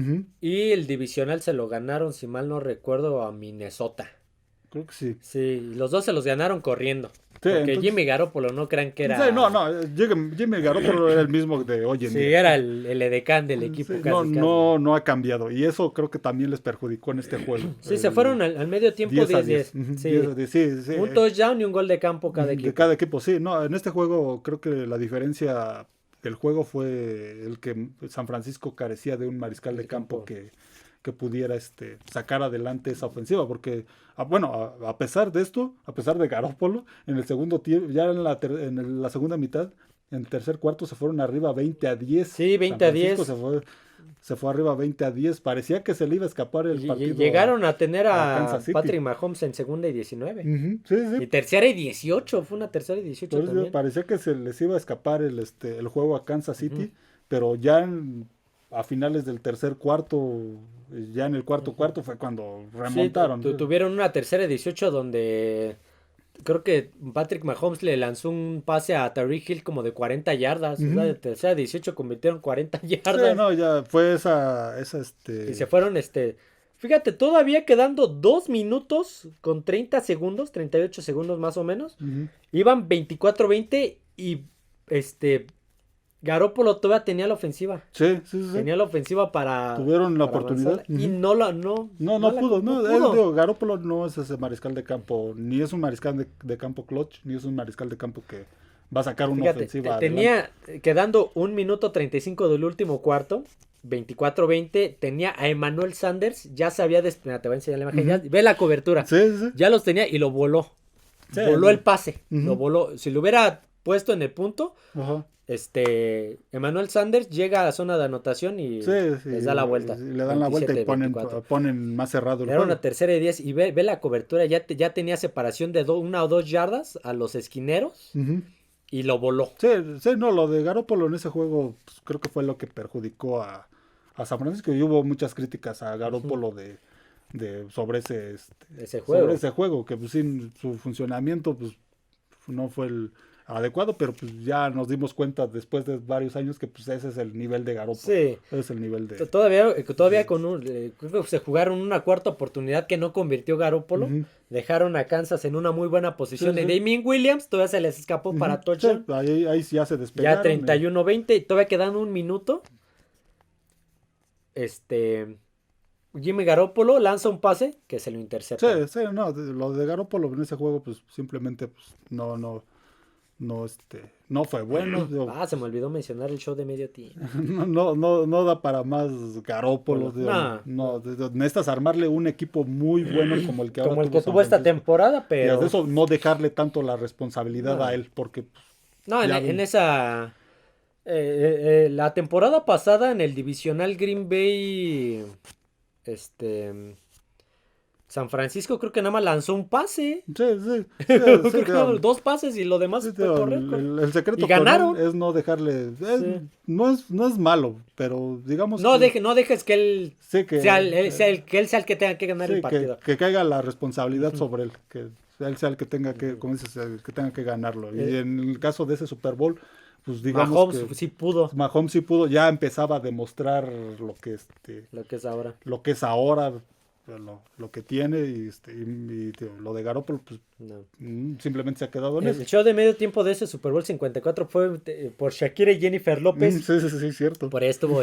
y el divisional se lo ganaron, si mal no recuerdo, a Minnesota. Creo que sí. Sí, los dos se los ganaron corriendo. Sí, porque Jimmy Garoppolo no crean que era... Sí, no, Jimmy Garoppolo era el mismo de hoy en día. Sí, era el edecán del equipo. Sí, no ha cambiado y eso creo que también les perjudicó en este juego. Sí, se fueron al medio tiempo 10-10. Sí. Un touchdown y un gol de campo cada equipo. De cada equipo, sí. No, en este juego creo que la diferencia... El juego fue el que San Francisco carecía de un mariscal de campo que pudiera sacar adelante esa ofensiva, porque a pesar de esto, a pesar de Garoppolo, en el segundo tiempo, ya en la segunda mitad, en el tercer cuarto se fueron arriba 20-10. Sí, 20-10. Se fue arriba 20-10. Parecía que se le iba a escapar el partido. Llegaron a tener a Patrick Mahomes en segunda y 19. Sí. Y tercera y 18. Fue una tercera y 18 también. Parecía que se les iba a escapar el juego a Kansas City. Pero ya a finales del tercer cuarto, ya en el cuarto fue cuando remontaron. Tuvieron una tercera y 18 donde... Creo que Patrick Mahomes le lanzó un pase a Tyreek Hill como de 40 yardas. O sea, de tercera 18 convirtieron 40 yardas. Sí, no, ya fue esa Y se fueron, fíjate, todavía quedando 2 minutos con 30 segundos, 38 segundos más o menos. Iban 24-20 y Garoppolo todavía tenía la ofensiva. Sí. Tenía la ofensiva para... Tuvieron la oportunidad. Y no pudo. Garoppolo no es ese mariscal de campo, ni es un mariscal de campo clutch, ni es un mariscal de campo que va a sacar una ofensiva. Tenía, quedando 1 minuto 35 del último cuarto, 24-20, tenía a Emmanuel Sanders, ya se había desplegado, te voy a enseñar la imagen, ve la cobertura. Sí. Ya los tenía y lo voló. Voló el pase, lo voló. Si lo hubiera puesto en el punto... Emmanuel Sanders llega a la zona de anotación y les da la vuelta. Le dan la vuelta y ponen más cerrado el juego. Era una tercera y 10 y ve la cobertura, ya tenía separación de 1 o 2 yardas a los esquineros y lo voló. Sí, lo de Garoppolo en ese juego pues, creo que fue lo que perjudicó a San Francisco y hubo muchas críticas a Garoppolo sobre ese juego, que pues sin su funcionamiento pues no fue el adecuado, pero pues ya nos dimos cuenta después de varios años que pues ese es el nivel de Garoppolo. Sí. Ese es el nivel de... Todavía con creo que se jugaron una cuarta oportunidad que no convirtió Garoppolo. Dejaron a Kansas en una muy buena posición. Y Damien Williams todavía se les escapó para touchdown. Sí, ahí ya se despegaron. Ya 31-20, todavía quedando 1 minuto. Jimmy Garoppolo lanza un pase que se lo intercepta. Sí, no, lo de Garoppolo en ese juego, pues simplemente pues, no fue bueno. Se me olvidó mencionar el show de medio tiempo. No da para más Garoppolo. Necesitas armarle un equipo muy bueno como el que ahora tuvo esta temporada, pero... Y de eso no dejarle tanto la responsabilidad a él, porque... en esa... la temporada pasada en el divisional Green Bay... San Francisco creo que nada más lanzó un pase. Sí, dos pases y lo demás fue correcto. El secreto y ganaron. Es no dejarle. No es malo, pero digamos. No dejes que él sea el que tenga que ganar el partido. Que caiga la responsabilidad sobre él. Que él sea el que tenga que, como dices, el que tenga que ganarlo. Y en el caso de ese Super Bowl, pues digamos Mahomes sí pudo. Mahomes sí pudo, ya empezaba a demostrar lo que es ahora. Lo que es ahora. Lo que tiene y lo de Garoppolo pues simplemente se ha quedado en eso. El show de medio tiempo de ese Super Bowl 54 fue por Shakira y Jennifer López. Sí, cierto. Por ahí estuvo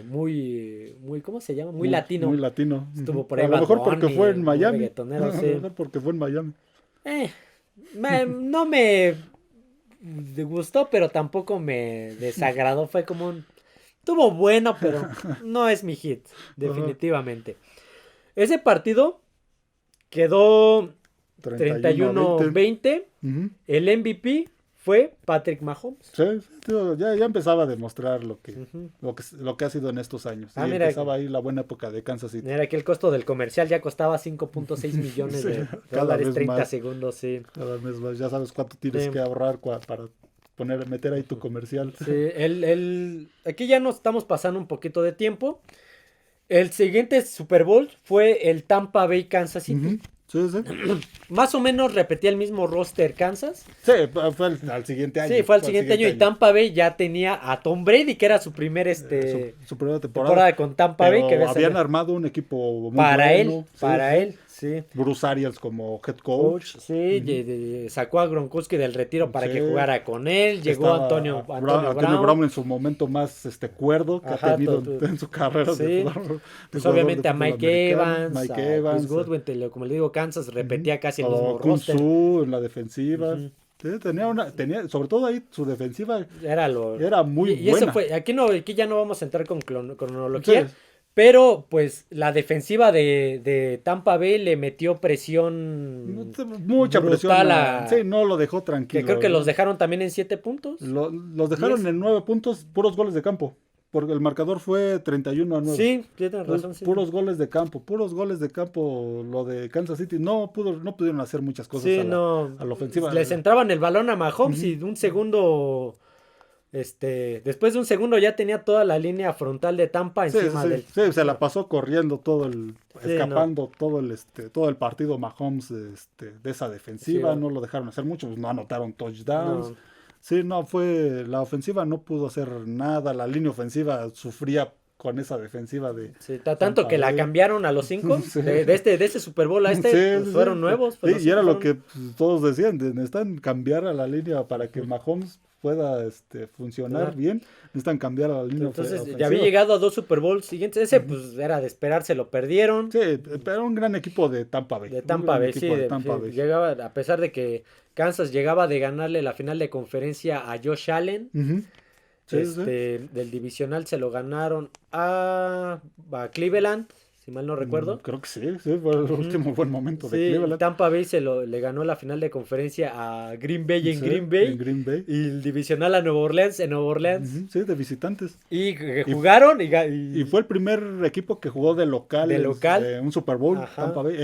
muy ¿cómo se llama? Muy latino. Muy latino. Estuvo por ahí a lo mejor porque fue en Miami. Sí. Porque fue en Miami. No me gustó, pero tampoco me desagradó. Fue como estuvo bueno, pero no es mi hit, definitivamente. Ese partido quedó 31-20. El MVP fue Patrick Mahomes. Sí, ya empezaba a demostrar lo que ha sido en estos años. Y empezaba ahí la buena época de Kansas City. Era que el costo del comercial ya costaba 5.6 millones de dólares, 30 más, segundos, sí. Cada vez más, ya sabes cuánto tienes que ahorrar para meter ahí tu comercial. Sí, aquí ya nos estamos pasando un poquito de tiempo. El siguiente Super Bowl fue el Tampa Bay Kansas City. Sí. Más o menos repetía el mismo roster Kansas. Sí, fue al siguiente año. Sí, fue al siguiente año. Y Tampa Bay ya tenía a Tom Brady, que era su primer su primera temporada con Tampa Bay. Que habían armado un equipo muy para bueno. él. Sí. Bruce Arians como head coach. Sí, sacó a Gronkowski del retiro para que jugara con él. Llegó Antonio Brown en su momento más cuerdo que ha tenido en su carrera. Sí. Pues obviamente a Mike Evans, Chris Godwin, como le digo, Kansas repetía casi el mismo roster. En la defensiva. Sí, tenía, sobre todo ahí su defensiva era muy buena. Eso fue, aquí ya no vamos a entrar con cronología. Sí. Pero, pues, la defensiva de Tampa Bay le metió presión. Mucha presión. Sí, no lo dejó tranquilo. Que creo que los dejaron también en 7 puntos. Los dejaron en 9 puntos, puros goles de campo. Porque el marcador fue 31-9. Sí, tienes razón. Sí. Puros goles de campo. Lo de Kansas City. No pudieron hacer muchas cosas a la ofensiva. Les entraban el balón a Mahomes y de un segundo... después de un segundo ya tenía toda la línea frontal de Tampa encima de él. Sí, se la pasó corriendo escapando todo el partido Mahomes de esa defensiva. Sí, no lo dejaron hacer mucho, pues no anotaron touchdowns. No. Sí, la ofensiva no pudo hacer nada, la línea ofensiva sufría con esa defensiva de... Sí, tanto que la cambiaron a los 5, sí. de este Super Bowl a fueron nuevos. Sí, y era lo que todos decían, necesitan cambiar a la línea para que Mahomes pueda funcionar bien, necesitan cambiar a la línea ofensiva. Entonces ya había llegado a 2 Super Bowls siguientes, ese pues era de esperarse, lo perdieron. Sí, pero era un gran equipo de Tampa Bay. Llegaba, a pesar de que Kansas llegaba de ganarle la final de conferencia a Josh Allen, del divisional se lo ganaron a Cleveland, si mal no recuerdo. Creo que sí, fue el último buen momento de Cleveland. Tampa Bay le ganó la final de conferencia a Green Bay en Green Bay. Y el divisional a Nueva Orleans en Nueva Orleans. Sí, de visitantes. Y jugaron y fue el primer equipo que jugó de local. Un Super Bowl. Tampa Bay.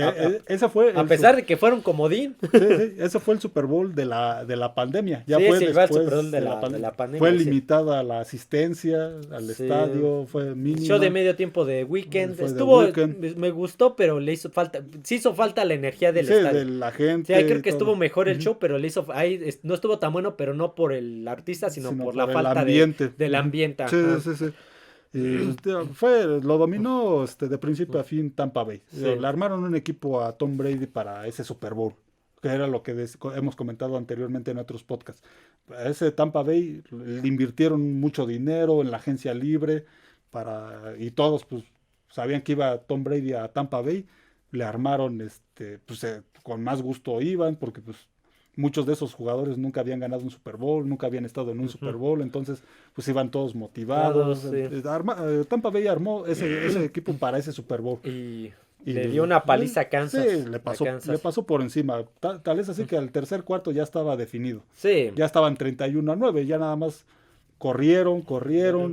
Ese fue a pesar de que fueron comodín. Sí, ese fue el Super Bowl de la pandemia. Ya fue después el Super Bowl de la pandemia. Fue limitada la asistencia al estadio, fue mínima. Show de medio tiempo de Weekend. Me gustó, pero le hizo falta la energía del estadio. De la gente. Sí, ahí creo que estuvo mejor el show, pero ahí no estuvo tan bueno, pero no por el artista, sino por la falta del ambiente. Sí. Y lo dominó de principio a fin Tampa Bay. Le armaron un equipo a Tom Brady para ese Super Bowl, que era lo que hemos comentado anteriormente en otros podcasts. A ese Tampa Bay le invirtieron mucho dinero en la agencia libre y todos pues sabían que iba Tom Brady a Tampa Bay, le armaron, pues con más gusto iban, porque pues muchos de esos jugadores nunca habían ganado un Super Bowl, nunca habían estado en un Super Bowl, entonces pues iban todos motivados. Tampa Bay armó ese equipo para ese Super Bowl. Y le dio una paliza a Kansas. Sí, le pasó por encima. Tal es así que al tercer cuarto ya estaba definido. Sí. Ya estaban 31-9, ya nada más corrieron,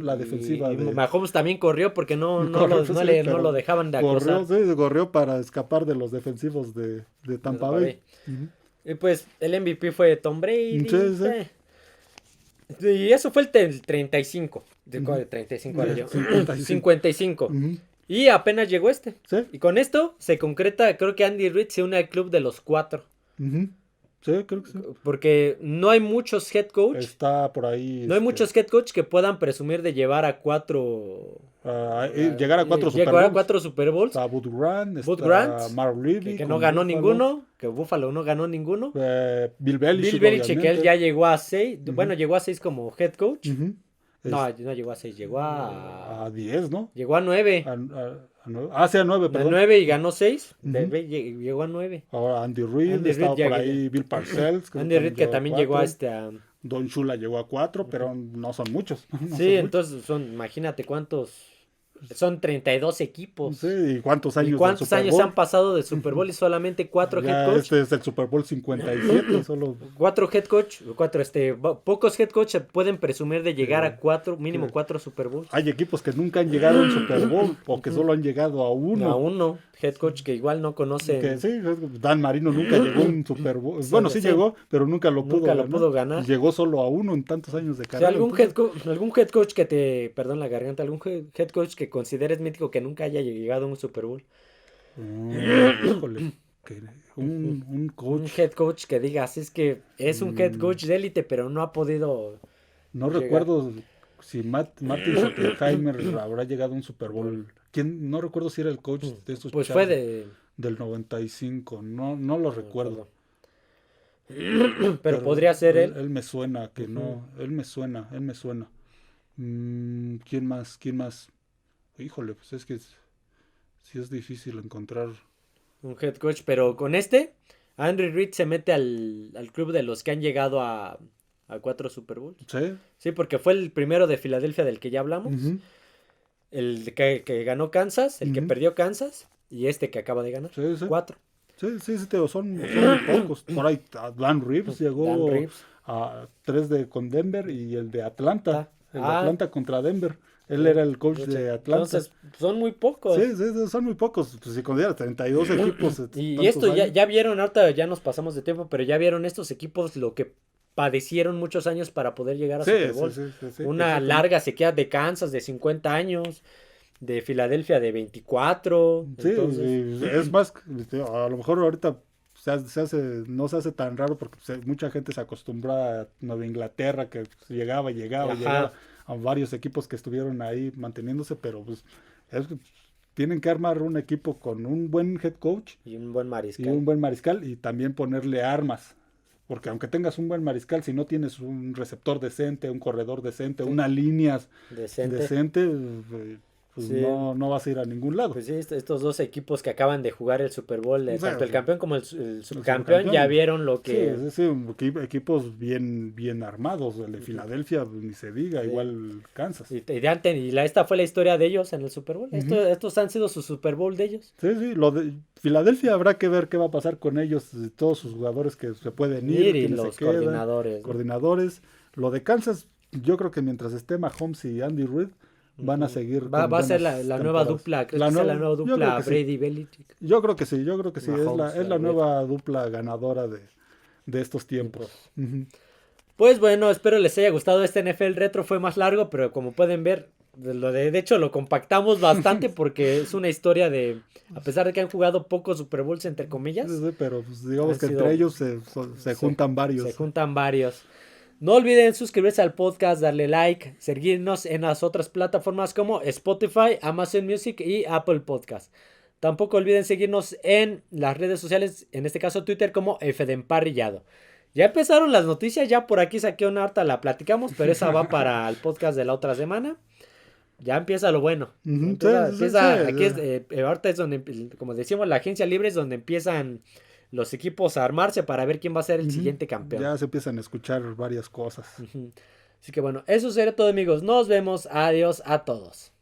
la defensiva. Y Mahomes también corrió porque no lo dejaban de acosar. Corrió para escapar de los defensivos de Tampa Bay. Y pues el MVP fue Tom Brady. Sí. Y eso fue el 35. ¿De cuál? 35 era yo. 55. Y apenas llegó este. ¿Sí? Y con esto se concreta, creo que Andy Reid se une al club de los 4. Sí, creo que sí. Porque no hay muchos head coach. Está por ahí. No hay muchos head coach que puedan presumir de llevar a 4. Llegar a 4 Super Bowls. A 4 Super Bowls. Está Bud Grant. Mark Levy. Que no ganó ninguno. Que Buffalo no ganó ninguno. Bill Belichick, que él ya llegó a 6. Bueno, llegó a 6 como head coach. No llegó a 6. Llegó a 10, ¿no? Llegó a 9. Sí, a 9, perdón. A 9 y ganó 6. Llegó a 9. Ahora Andy Reid, estaba por ahí Bill Parcells. Andy Reid que también llegó a Don Shula llegó a 4, pero no son muchos. Entonces imagínate cuántos. Son 32 equipos. Sí, ¿y cuántos años? ¿Y cuántos años han pasado de Super Bowl y solamente 4 head coach? Este es el Super Bowl 57, solo 4 head coach, pocos head coach pueden presumir de llegar a 4, mínimo 4 Super Bowls. Hay equipos que nunca han llegado a un Super Bowl o que solo han llegado a uno. A uno, head coach que igual no conoce. Sí, Dan Marino nunca llegó a un Super Bowl. Bueno, sí llegó, pero nunca lo pudo ganar. Llegó solo a uno en tantos años de carrera. Algún head coach que perdón la garganta, algún head coach que consideres mítico que nunca haya llegado a un Super Bowl. Híjole, un coach. Un head coach que digas, es que es un head coach de élite, pero no ha podido. No recuerdo si Martin Schottenheimer habrá llegado a un Super Bowl. No recuerdo si era el coach de esos pues fue del 95, no lo recuerdo. Pero podría ser él. Él me suena que no, él me suena. ¿Quién más? Híjole, pues es que sí es difícil encontrar un head coach, pero con Andy Reid se mete al club de los que han llegado a 4 Super Bowls. Sí, porque fue el primero de Filadelfia del que ya hablamos. El que ganó Kansas, el que perdió Kansas y que acaba de ganar. 4. Sí, son pocos. Por ahí Dan Reeves llegó a 3 con Denver y el de Atlanta. El de Atlanta contra Denver. Él era el coach de Atlanta. Entonces, son muy pocos. Sí, son muy pocos. Pues si consideras 32 equipos. Y esto ya vieron, ahorita ya nos pasamos de tiempo, pero ya vieron estos equipos lo que padecieron muchos años para poder llegar a Super Bowl. Una larga sequía de Kansas de 50 años, de Filadelfia de 24. Sí, entonces... es más, a lo mejor ahorita no se hace tan raro porque mucha gente se acostumbra a Nueva Inglaterra que llegaba a varios equipos que estuvieron ahí manteniéndose, pero pues tienen que armar un equipo con un buen head coach y un buen mariscal y también ponerle armas, porque aunque tengas un buen mariscal, si no tienes un receptor decente, un corredor decente, una línea decente pues no vas a ir a ningún lado. Pues sí, estos dos equipos que acaban de jugar el Super Bowl, tanto el campeón como el subcampeón, ya vieron lo que... Sí, equipos bien armados, el de Filadelfia, ni se diga, igual Kansas. Esta fue la historia de ellos en el Super Bowl. Estos han sido su Super Bowl de ellos. Sí, lo de Filadelfia habrá que ver qué va a pasar con ellos, todos sus jugadores que se pueden ir y los coordinadores. Lo de Kansas, yo creo que mientras esté Mahomes y Andy Reid, van a seguir. Va a ser la nueva dupla. ¿Crees que sea la nueva dupla Brady Belichick? Yo creo que sí. Mahomes, es la nueva dupla ganadora de estos tiempos. Pues bueno, espero les haya gustado. Este NFL Retro fue más largo, pero como pueden ver, de hecho lo compactamos bastante porque es una historia a pesar de que han jugado pocos Super Bowls, entre comillas. Sí, pero pues, digamos que entre ellos se juntan varios. Se juntan varios. No olviden suscribirse al podcast, darle like, seguirnos en las otras plataformas como Spotify, Amazon Music y Apple Podcast. Tampoco olviden seguirnos en las redes sociales, en este caso Twitter como FDEmparrillado. Ya empezaron las noticias, ya por aquí saqué una harta, la platicamos, pero esa va para el podcast de la otra semana. ya empieza lo bueno. Ahorita es donde, como decíamos, la agencia libre es donde empiezan los equipos a armarse para ver quién va a ser el siguiente campeón. Ya se empiezan a escuchar varias cosas. Así que bueno, eso será todo, amigos. Nos vemos. Adiós a todos.